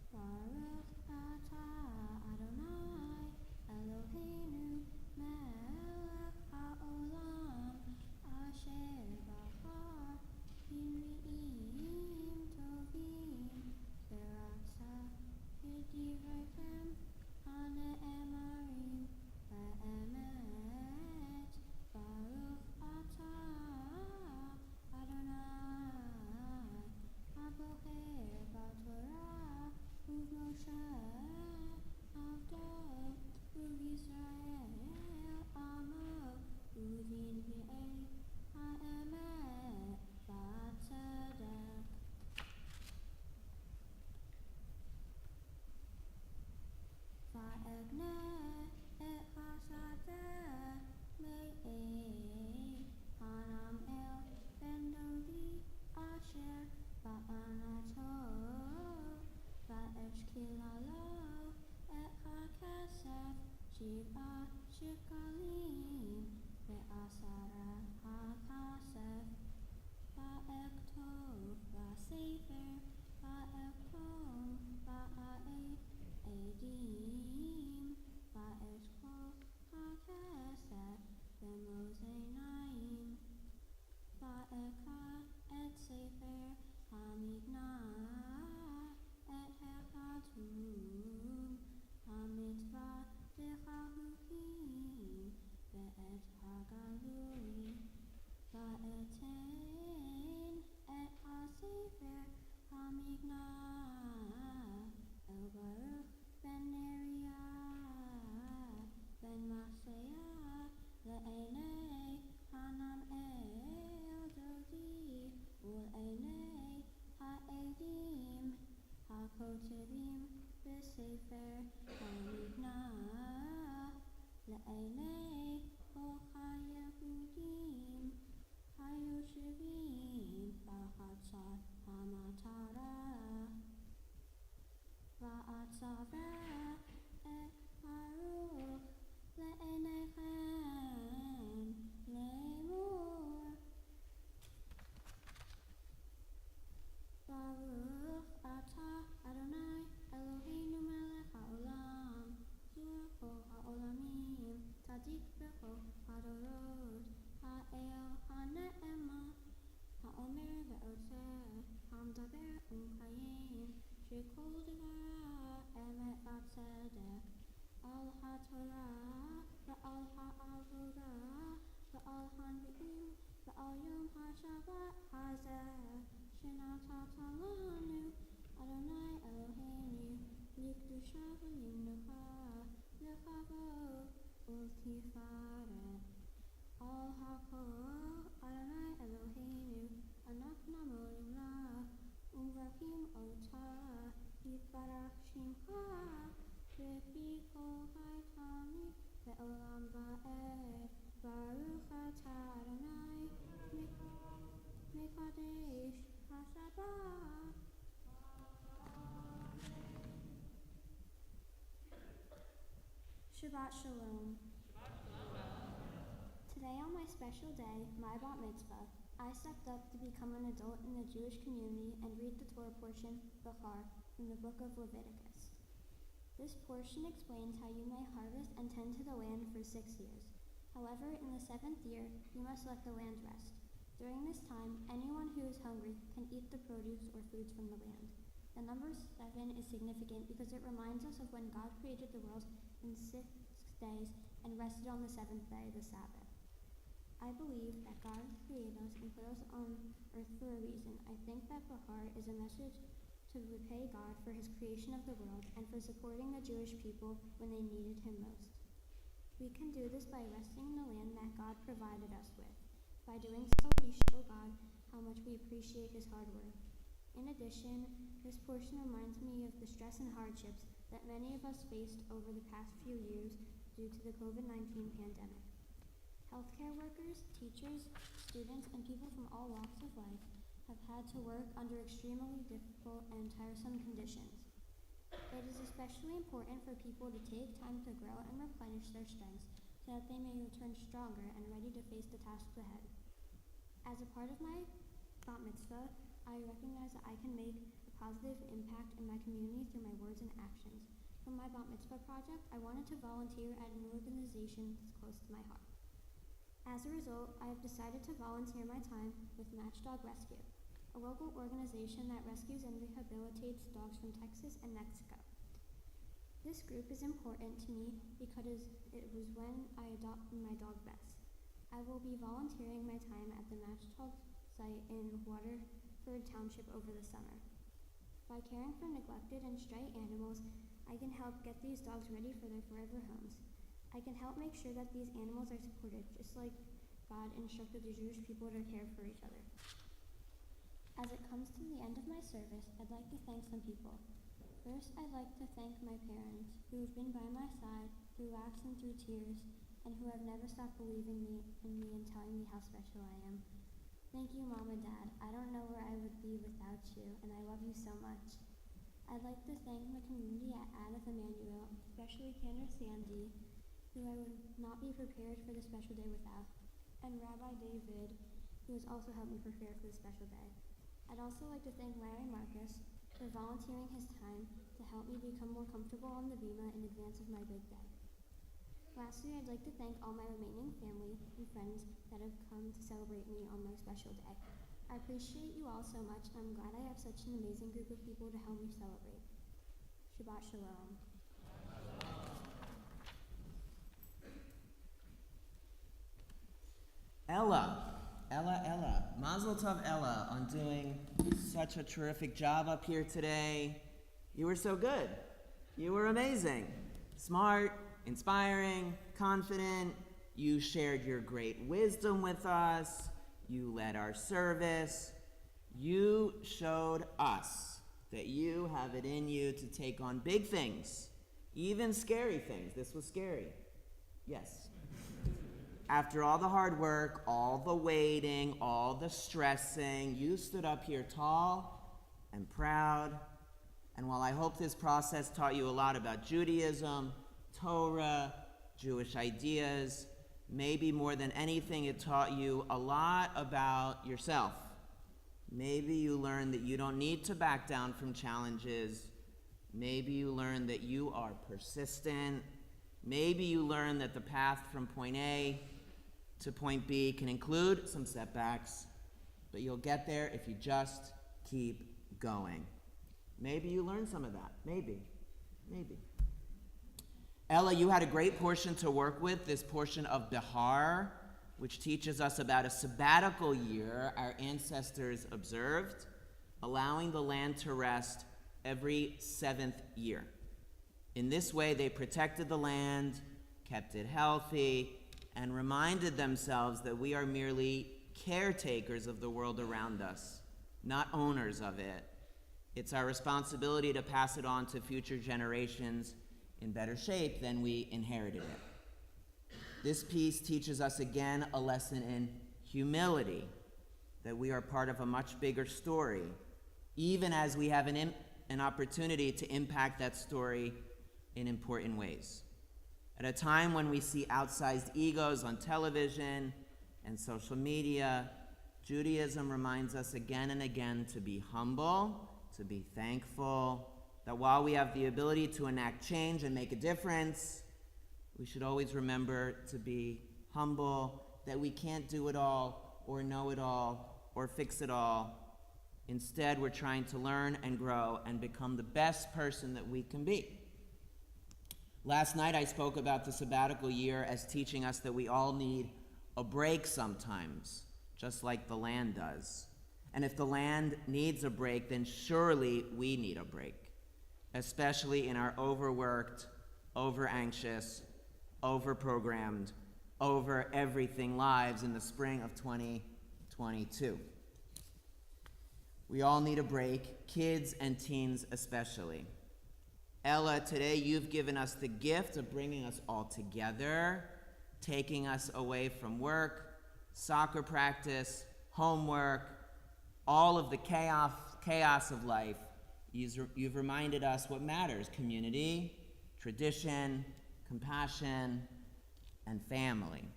Baruch atah Adonai Eloheinu melech haolam asher bachar b'nvi'im tovim v'ratzah b'divraychem hane'emarim ba'emet. Baruch atah Adonai abocher b'Torah u'Moshe avdo u'Yisrael amo u'Vinvi'ei ha'emet v'atzedek. Va'egneh et hasadeh me'ei hanam el ben Dodi asher ba'anato va'eshkilalo et ha'kesef shiv'a shekalim ve'asara ha'kasef va'ektov va'sefer hamigna et hechatum hamitzvah dechahukim ve'et hagalui va'etein et hasefer hamigna el Baruch ben Neriah ben Maaseiah le'enei hanam el dodi ul'enei ha'edim ha'kotevim b'sefer hamigna le'enei kol ha'yehudim ha'yoshevim b'chatzar ha'matara va'atzara et Baruch le'enechem lemur Baruch atah Adonai Eloheinu melech haolam zur kol haolamim tzadik bechol hadorot ha'el ha'ne'ema ha'omer ve'otzeh ha'mdaber u'mkayim shekol devara emet v'tzedek al ha'torah ve'al ha'avodah ve'al hanbi'im ve'al yom ha'shabbat hazeh shenatata lanu Adonai Eloheinu likdusha v'limnucha lechavod ultifaret al hakol Adonai Eloheinu anak namolim lach umvrakim otah yitbarach shimcha bepi kol haytami ve'olam va'ed Baruch atah Adonai mekadesh haShabbat. Shabbat Shalom. Today on my special day, my bat mitzvah, I stepped up to become an adult in the Jewish community and read the Torah portion, Bachar, from the book of Leviticus. This portion explains how you may harvest and tend to the land for 6 years. However, in the 7th year, you must let the land rest. During this time, anyone who is hungry can eat the produce or foods from the land. The number 7 is significant because it reminds us of when God created the world in 6 days and rested on the 7th day, the Sabbath. I believe that God created us and put us on earth for a reason. I think that Bahar is a message to repay God for his creation of the world and for supporting the Jewish people when they needed him most. We can do this by resting in the land that God provided us with. By doing so, we show God how much we appreciate his hard work. In addition, this portion reminds me of the stress and hardships that many of us faced over the past few years due to the COVID-19 pandemic. Healthcare workers, teachers, students, and people from all walks of life have had to work under extremely difficult and tiresome conditions. It is especially important for people to take time to grow and replenish their strengths so that they may return stronger and ready to face the tasks ahead. As a part of my bat mitzvah, I recognize that I can make a positive impact in my community through my words and actions. For my bat mitzvah project, I wanted to volunteer at an organization that's close to my heart. As a result, I have decided to volunteer my time with Matchdog Rescue, a local organization that rescues and rehabilitates dogs from Texas and Mexico. This group is important to me because it was when I adopted my dog Bess. I will be volunteering my time at the Matchdog site in Waterford Township over the summer. By caring for neglected and stray animals, I can help get these dogs ready for their forever homes. I can help make sure that these animals are supported, just like God instructed the Jewish people to care for each other. As it comes to the end of my service, I'd like to thank some people. First, I'd like to thank my parents, who have been by my side through laughs and through tears, and who have never stopped believing in me and telling me how special I am. Thank you, Mom and Dad. I don't know where I would be without you, and I love you so much. I'd like to thank my community at Aneth Emmanuel, especially Tanner Sandy, who I would not be prepared for the special day without, and Rabbi David, who has also helped me prepare for the special day. I'd also like to thank Larry Marcus for volunteering his time to help me become more comfortable on the bima in advance of my big day. Lastly, I'd like to thank all my remaining family and friends that have come to celebrate me on my special day. I appreciate you all so much, and I'm glad I have such an amazing group of people to help me celebrate. Shabbat Shalom. Ella. Mazel tov, Ella, on doing such a terrific job up here today. You were so good. You were amazing. Smart, inspiring, confident. You shared your great wisdom with us. You led our service. You showed us that you have it in you to take on big things, even scary things. This was scary. Yes. After all the hard work, all the waiting, all the stressing, you stood up here tall and proud. And while I hope this process taught you a lot about Judaism, Torah, Jewish ideas, maybe more than anything, it taught you a lot about yourself. Maybe you learned that you don't need to back down from challenges. Maybe you learned that you are persistent. Maybe you learned that the path from point A to point B can include some setbacks, but you'll get there if you just keep going. Maybe you learned some of that. Maybe. Ella, you had a great portion to work with, this portion of Bihar, which teaches us about a sabbatical year our ancestors observed, allowing the land to rest every 7th year. In this way, they protected the land, kept it healthy, and reminded themselves that we are merely caretakers of the world around us, not owners of it. It's our responsibility to pass it on to future generations in better shape than we inherited it. This piece teaches us again a lesson in humility, that we are part of a much bigger story, even as we have an opportunity to impact that story in important ways. At a time when we see outsized egos on television and social media, Judaism reminds us again and again to be humble, to be thankful, that while we have the ability to enact change and make a difference, we should always remember to be humble, that we can't do it all or know it all or fix it all. Instead, we're trying to learn and grow and become the best person that we can be. Last night I spoke about the sabbatical year as teaching us that we all need a break sometimes, just like the land does. And if the land needs a break, then surely we need a break, especially in our overworked, over-anxious, over-programmed, over-everything lives in the spring of 2022. We all need a break, kids and teens especially. Ella, today you've given us the gift of bringing us all together, taking us away from work, soccer practice, homework, all of the chaos of life. You've reminded us what matters: community, tradition, compassion, and family.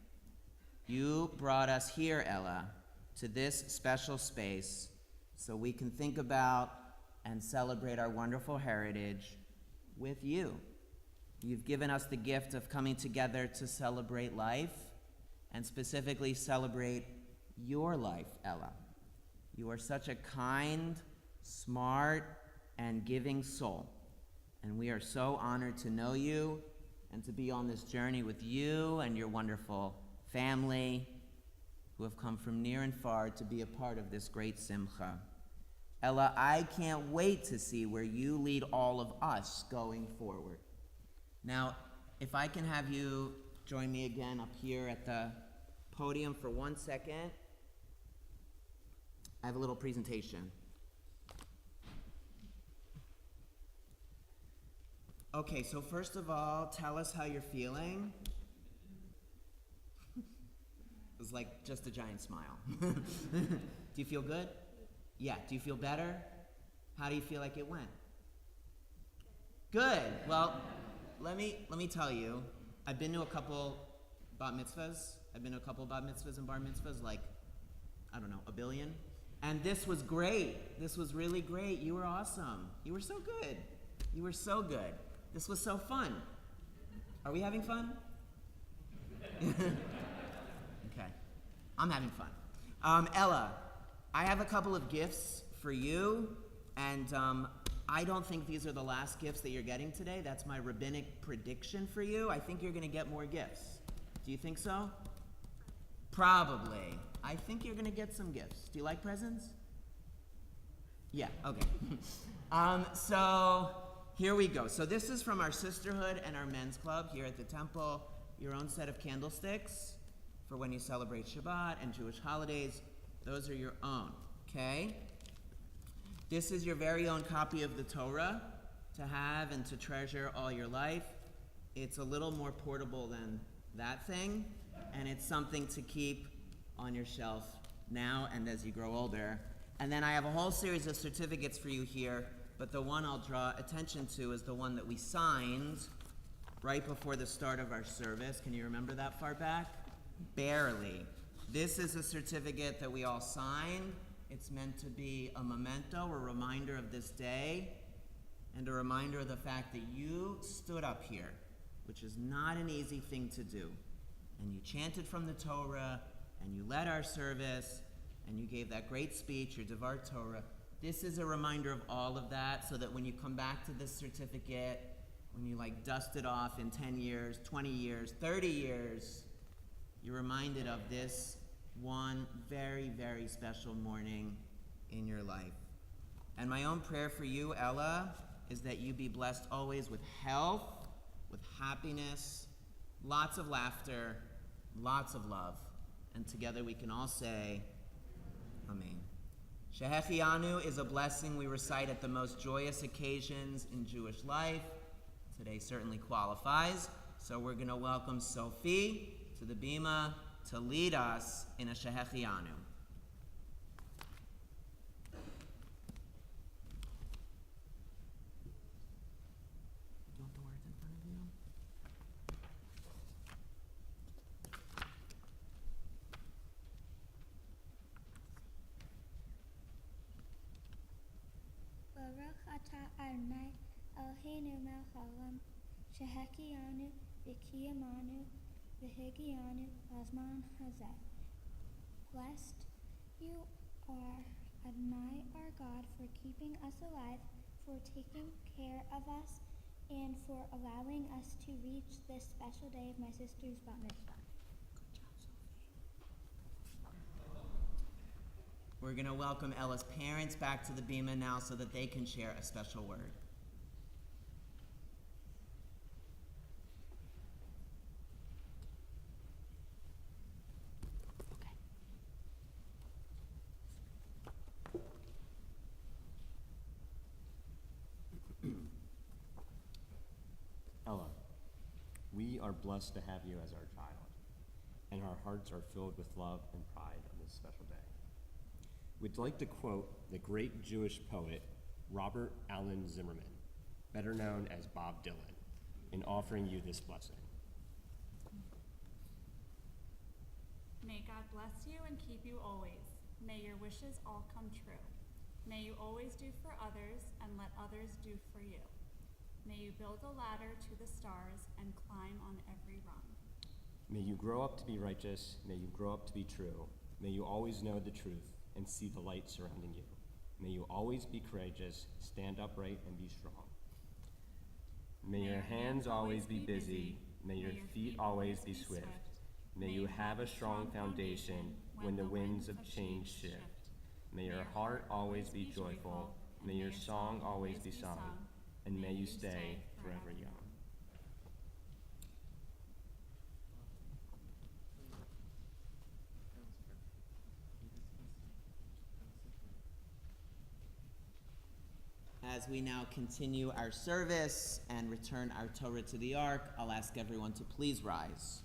You brought us here, Ella, to this special space so we can think about and celebrate our wonderful heritage with you. You've given us the gift of coming together to celebrate life, and specifically celebrate your life, Ella. You are such a kind, smart, and giving soul, and we are so honored to know you and to be on this journey with you and your wonderful family who have come from near and far to be a part of this great simcha. Ella, I can't wait to see where you lead all of us going forward. Now, if I can have you join me again up here at the podium for 1 second. I have a little presentation. Okay, so first of all, tell us how you're feeling. It was like just a giant smile. Do you feel good? Yeah, do you feel better? How do you feel like it went? Good. Well, let me tell you, I've been to a couple bat mitzvahs. I've been to a couple bat mitzvahs and bar mitzvahs, like, I don't know, a billion. And this was great. This was really great. You were awesome. You were so good. You were so good. This was so fun. Are we having fun? Okay. I'm having fun. Ella, I have a couple of gifts for you, and I don't think these are the last gifts that you're getting today. That's my rabbinic prediction for you. I think you're going to get more gifts. Do you think so? Probably. I think you're going to get some gifts. Do you like presents? Yeah, okay. So here we go. So this is from our sisterhood and our men's club here at the temple. Your own set of candlesticks for when you celebrate Shabbat and Jewish holidays. Those are your own, okay? This is your very own copy of the Torah to have and to treasure all your life. It's a little more portable than that thing, and it's something to keep on your shelf now and as you grow older. And then I have a whole series of certificates for you here, but the one I'll draw attention to is the one that we signed right before the start of our service. Can you remember that far back? Barely. This is a certificate that we all signed. It's meant to be a memento, a reminder of this day, and a reminder of the fact that you stood up here, which is not an easy thing to do. And you chanted from the Torah, and you led our service, and you gave that great speech, your Devar Torah. This is a reminder of all of that, so that when you come back to this certificate, when you dust it off in 10 years, 20 years, 30 years, you're reminded of this one very, very special morning in your life. And my own prayer for you, Ella, is that you be blessed always with health, with happiness, lots of laughter, lots of love. And together we can all say, Amen. Shehechianu is a blessing we recite at the most joyous occasions in Jewish life. Today certainly qualifies. So we're going to welcome Sophie to the Bima to lead us in a Shehechianu. Do you want the words in front of you? Baruch atah Adonai Eloheinu melech haolam shehechianu v'kiyamanu v'higianu b'zman hazeh. Blessed you are, Adonai our God, for keeping us alive, for taking care of us, and for allowing us to reach this special day of my sister's bat mitzvah. We're going to welcome Ella's parents back to the Bima now so that they can share a special word. Ella, we are blessed to have you as our child, and our hearts are filled with love and pride on this special day. We'd like to quote the great Jewish poet Robert Allen Zimmerman, better known as Bob Dylan, in offering you this blessing. May God bless you and keep you always. May your wishes all come true. May you always do for others and let others do for you. May you build a ladder to the stars and climb on every rung. May you grow up to be righteous. May you grow up to be true. May you always know the truth and see the light surrounding you. May you always be courageous, stand upright, and be strong. May your hands always be busy. May your feet always be swift. May you have a strong foundation when the winds of change shift. May your heart always be joyful. May your song always be sung. And may you stay forever young. As we now continue our service and return our Torah to the Ark, I'll ask everyone to please rise.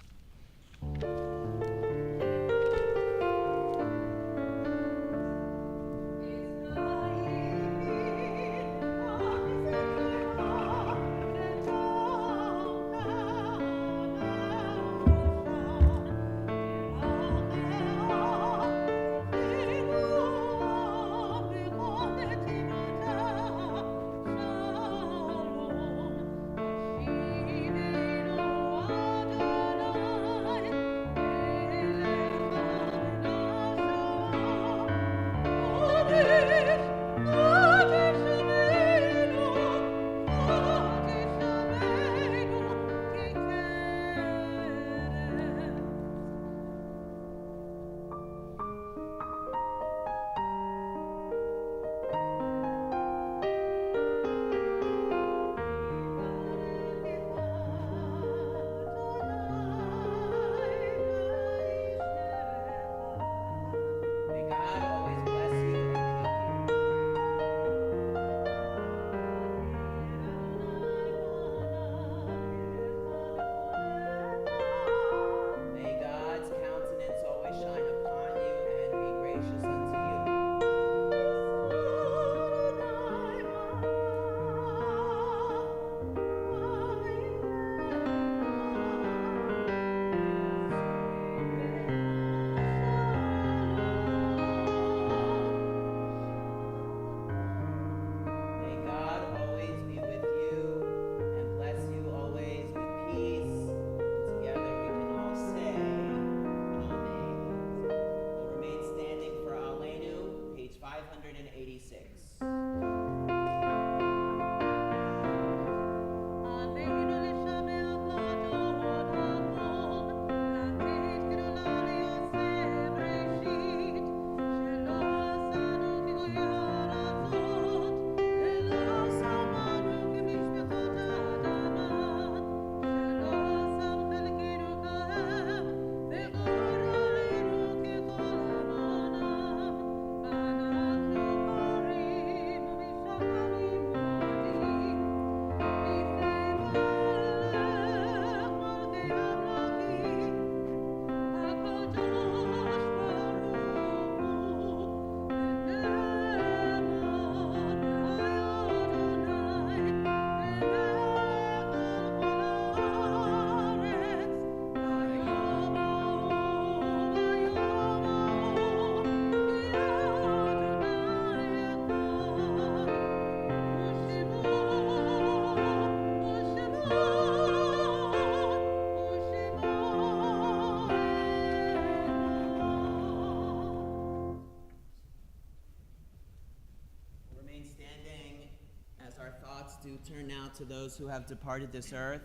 to turn now to those who have departed this earth,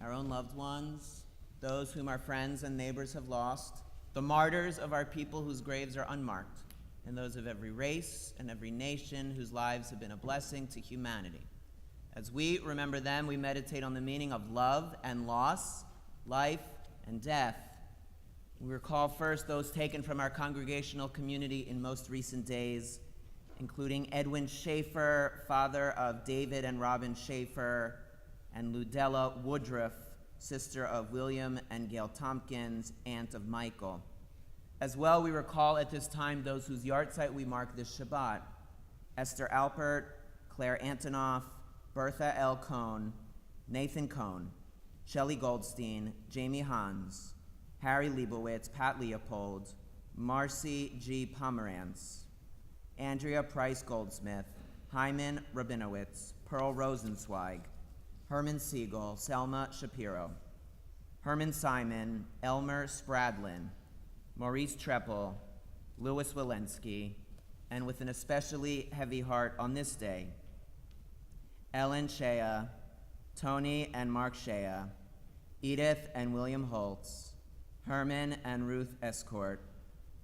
our own loved ones, those whom our friends and neighbors have lost, the martyrs of our people whose graves are unmarked, and those of every race and every nation whose lives have been a blessing to humanity. As we remember them, we meditate on the meaning of love and loss, life and death. We recall first those taken from our congregational community in most recent days, including Edwin Schaefer, father of David and Robin Schaefer, and Ludella Woodruff, sister of William and Gail Tompkins, aunt of Michael. As well, we recall at this time those whose yahrzeit we mark this Shabbat: Esther Alpert, Claire Antonoff, Bertha L. Cohn, Nathan Cohn, Shelley Goldstein, Jamie Hans, Harry Leibowitz, Pat Leopold, Marcy G. Pomerantz, Andrea Price Goldsmith, Hyman Rabinowitz, Pearl Rosenzweig, Herman Siegel, Selma Shapiro, Herman Simon, Elmer Spradlin, Maurice Treppel, Louis Walensky, and with an especially heavy heart on this day, Ellen Shea, Tony and Mark Shea, Edith and William Holtz, Herman and Ruth Escort,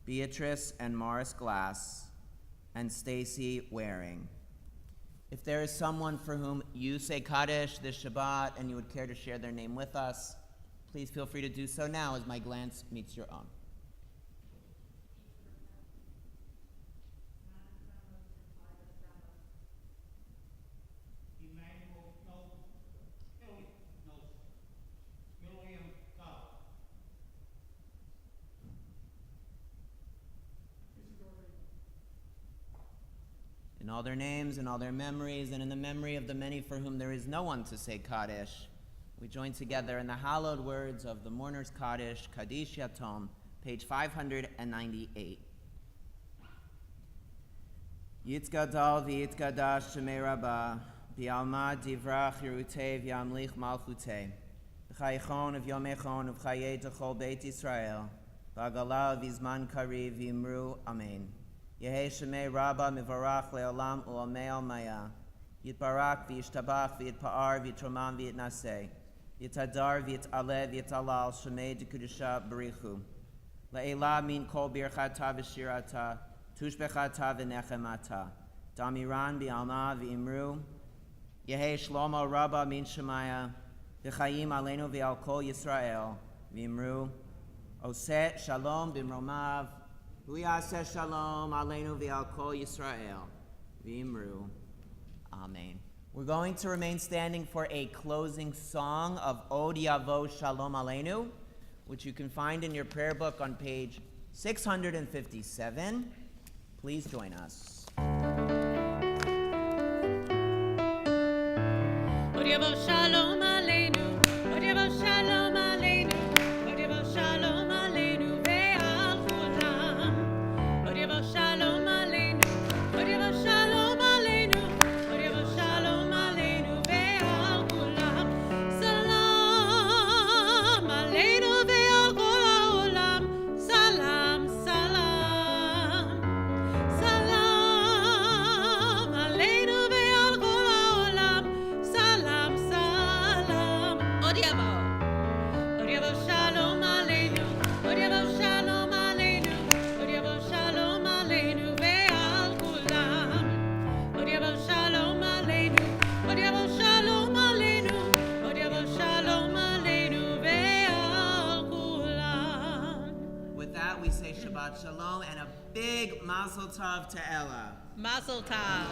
Beatrice and Morris Glass, and Stacy Waring. If there is someone for whom you say Kaddish this Shabbat and you would care to share their name with us, please feel free to do so now as my glance meets your own. In all their names and all their memories, and in the memory of the many for whom there is no one to say Kaddish, we join together in the hallowed words of the Mourner's Kaddish, Kaddish Yatom, page 598. Yitzgadal v'yitzgadash shemei rabba, bi'alma divrach yerutei v'yamlich malchutei, v'chayichon v'yomechon v'chayei d'chol beit Yisrael, v'agala v'izman kariv v'imru amen. Yehi Shemei Rabba Mivarach Le'olam U'amei Almaya. Yitbarak v'yishtabach v'yitpa'ar v'yitromam v'yitnaseh. Yitadar v'yitaleh v'yitalal Shemei D'Kudusha Barichu. Le'ela min kol birchata v'shirata. Tushbechata v'nechemata. Damiran bi'alma v'imru. Yehi Shlomo Rabba min Shemaya. V'chayim aleinu v'al kol Yisrael. V'imru. Oseh Shalom b'mromav. V'yaseh shalom aleinu v'al kol Yisrael. V'imru. Amen. We're going to remain standing for a closing song of Od Yavo Shalom Aleinu, which you can find in your prayer book on page 657. Please join us. Od Yavo Shalom Aleinu, Od Yavo Shalom Aleinu, Od Yavo Shalom Aleinu ve'al kulam. Od Yavo Shalom Aleinu, Od Yavo Shalom Aleinu, Od Yavo Shalom Aleinu ve'al kulam. Salam Aleinu ve'al kol ha'olam. Salam, salam. Salam Aleinu ve'al kol ha'olam. Salam, salam. Od Yavo. Od Yavo Shalom Aleinu, Od Yavo Shalom Aleinu, Od Yavo Shalom Aleinu ve'al kulam. Od Yavo Shalom Aleinu, Od Yavo Shalom Aleinu, Od Yavo Shalom Aleinu ve'al kulam. With that, we say Shabbat Shalom and a big Mazel Tov to Ella. Mazel tov.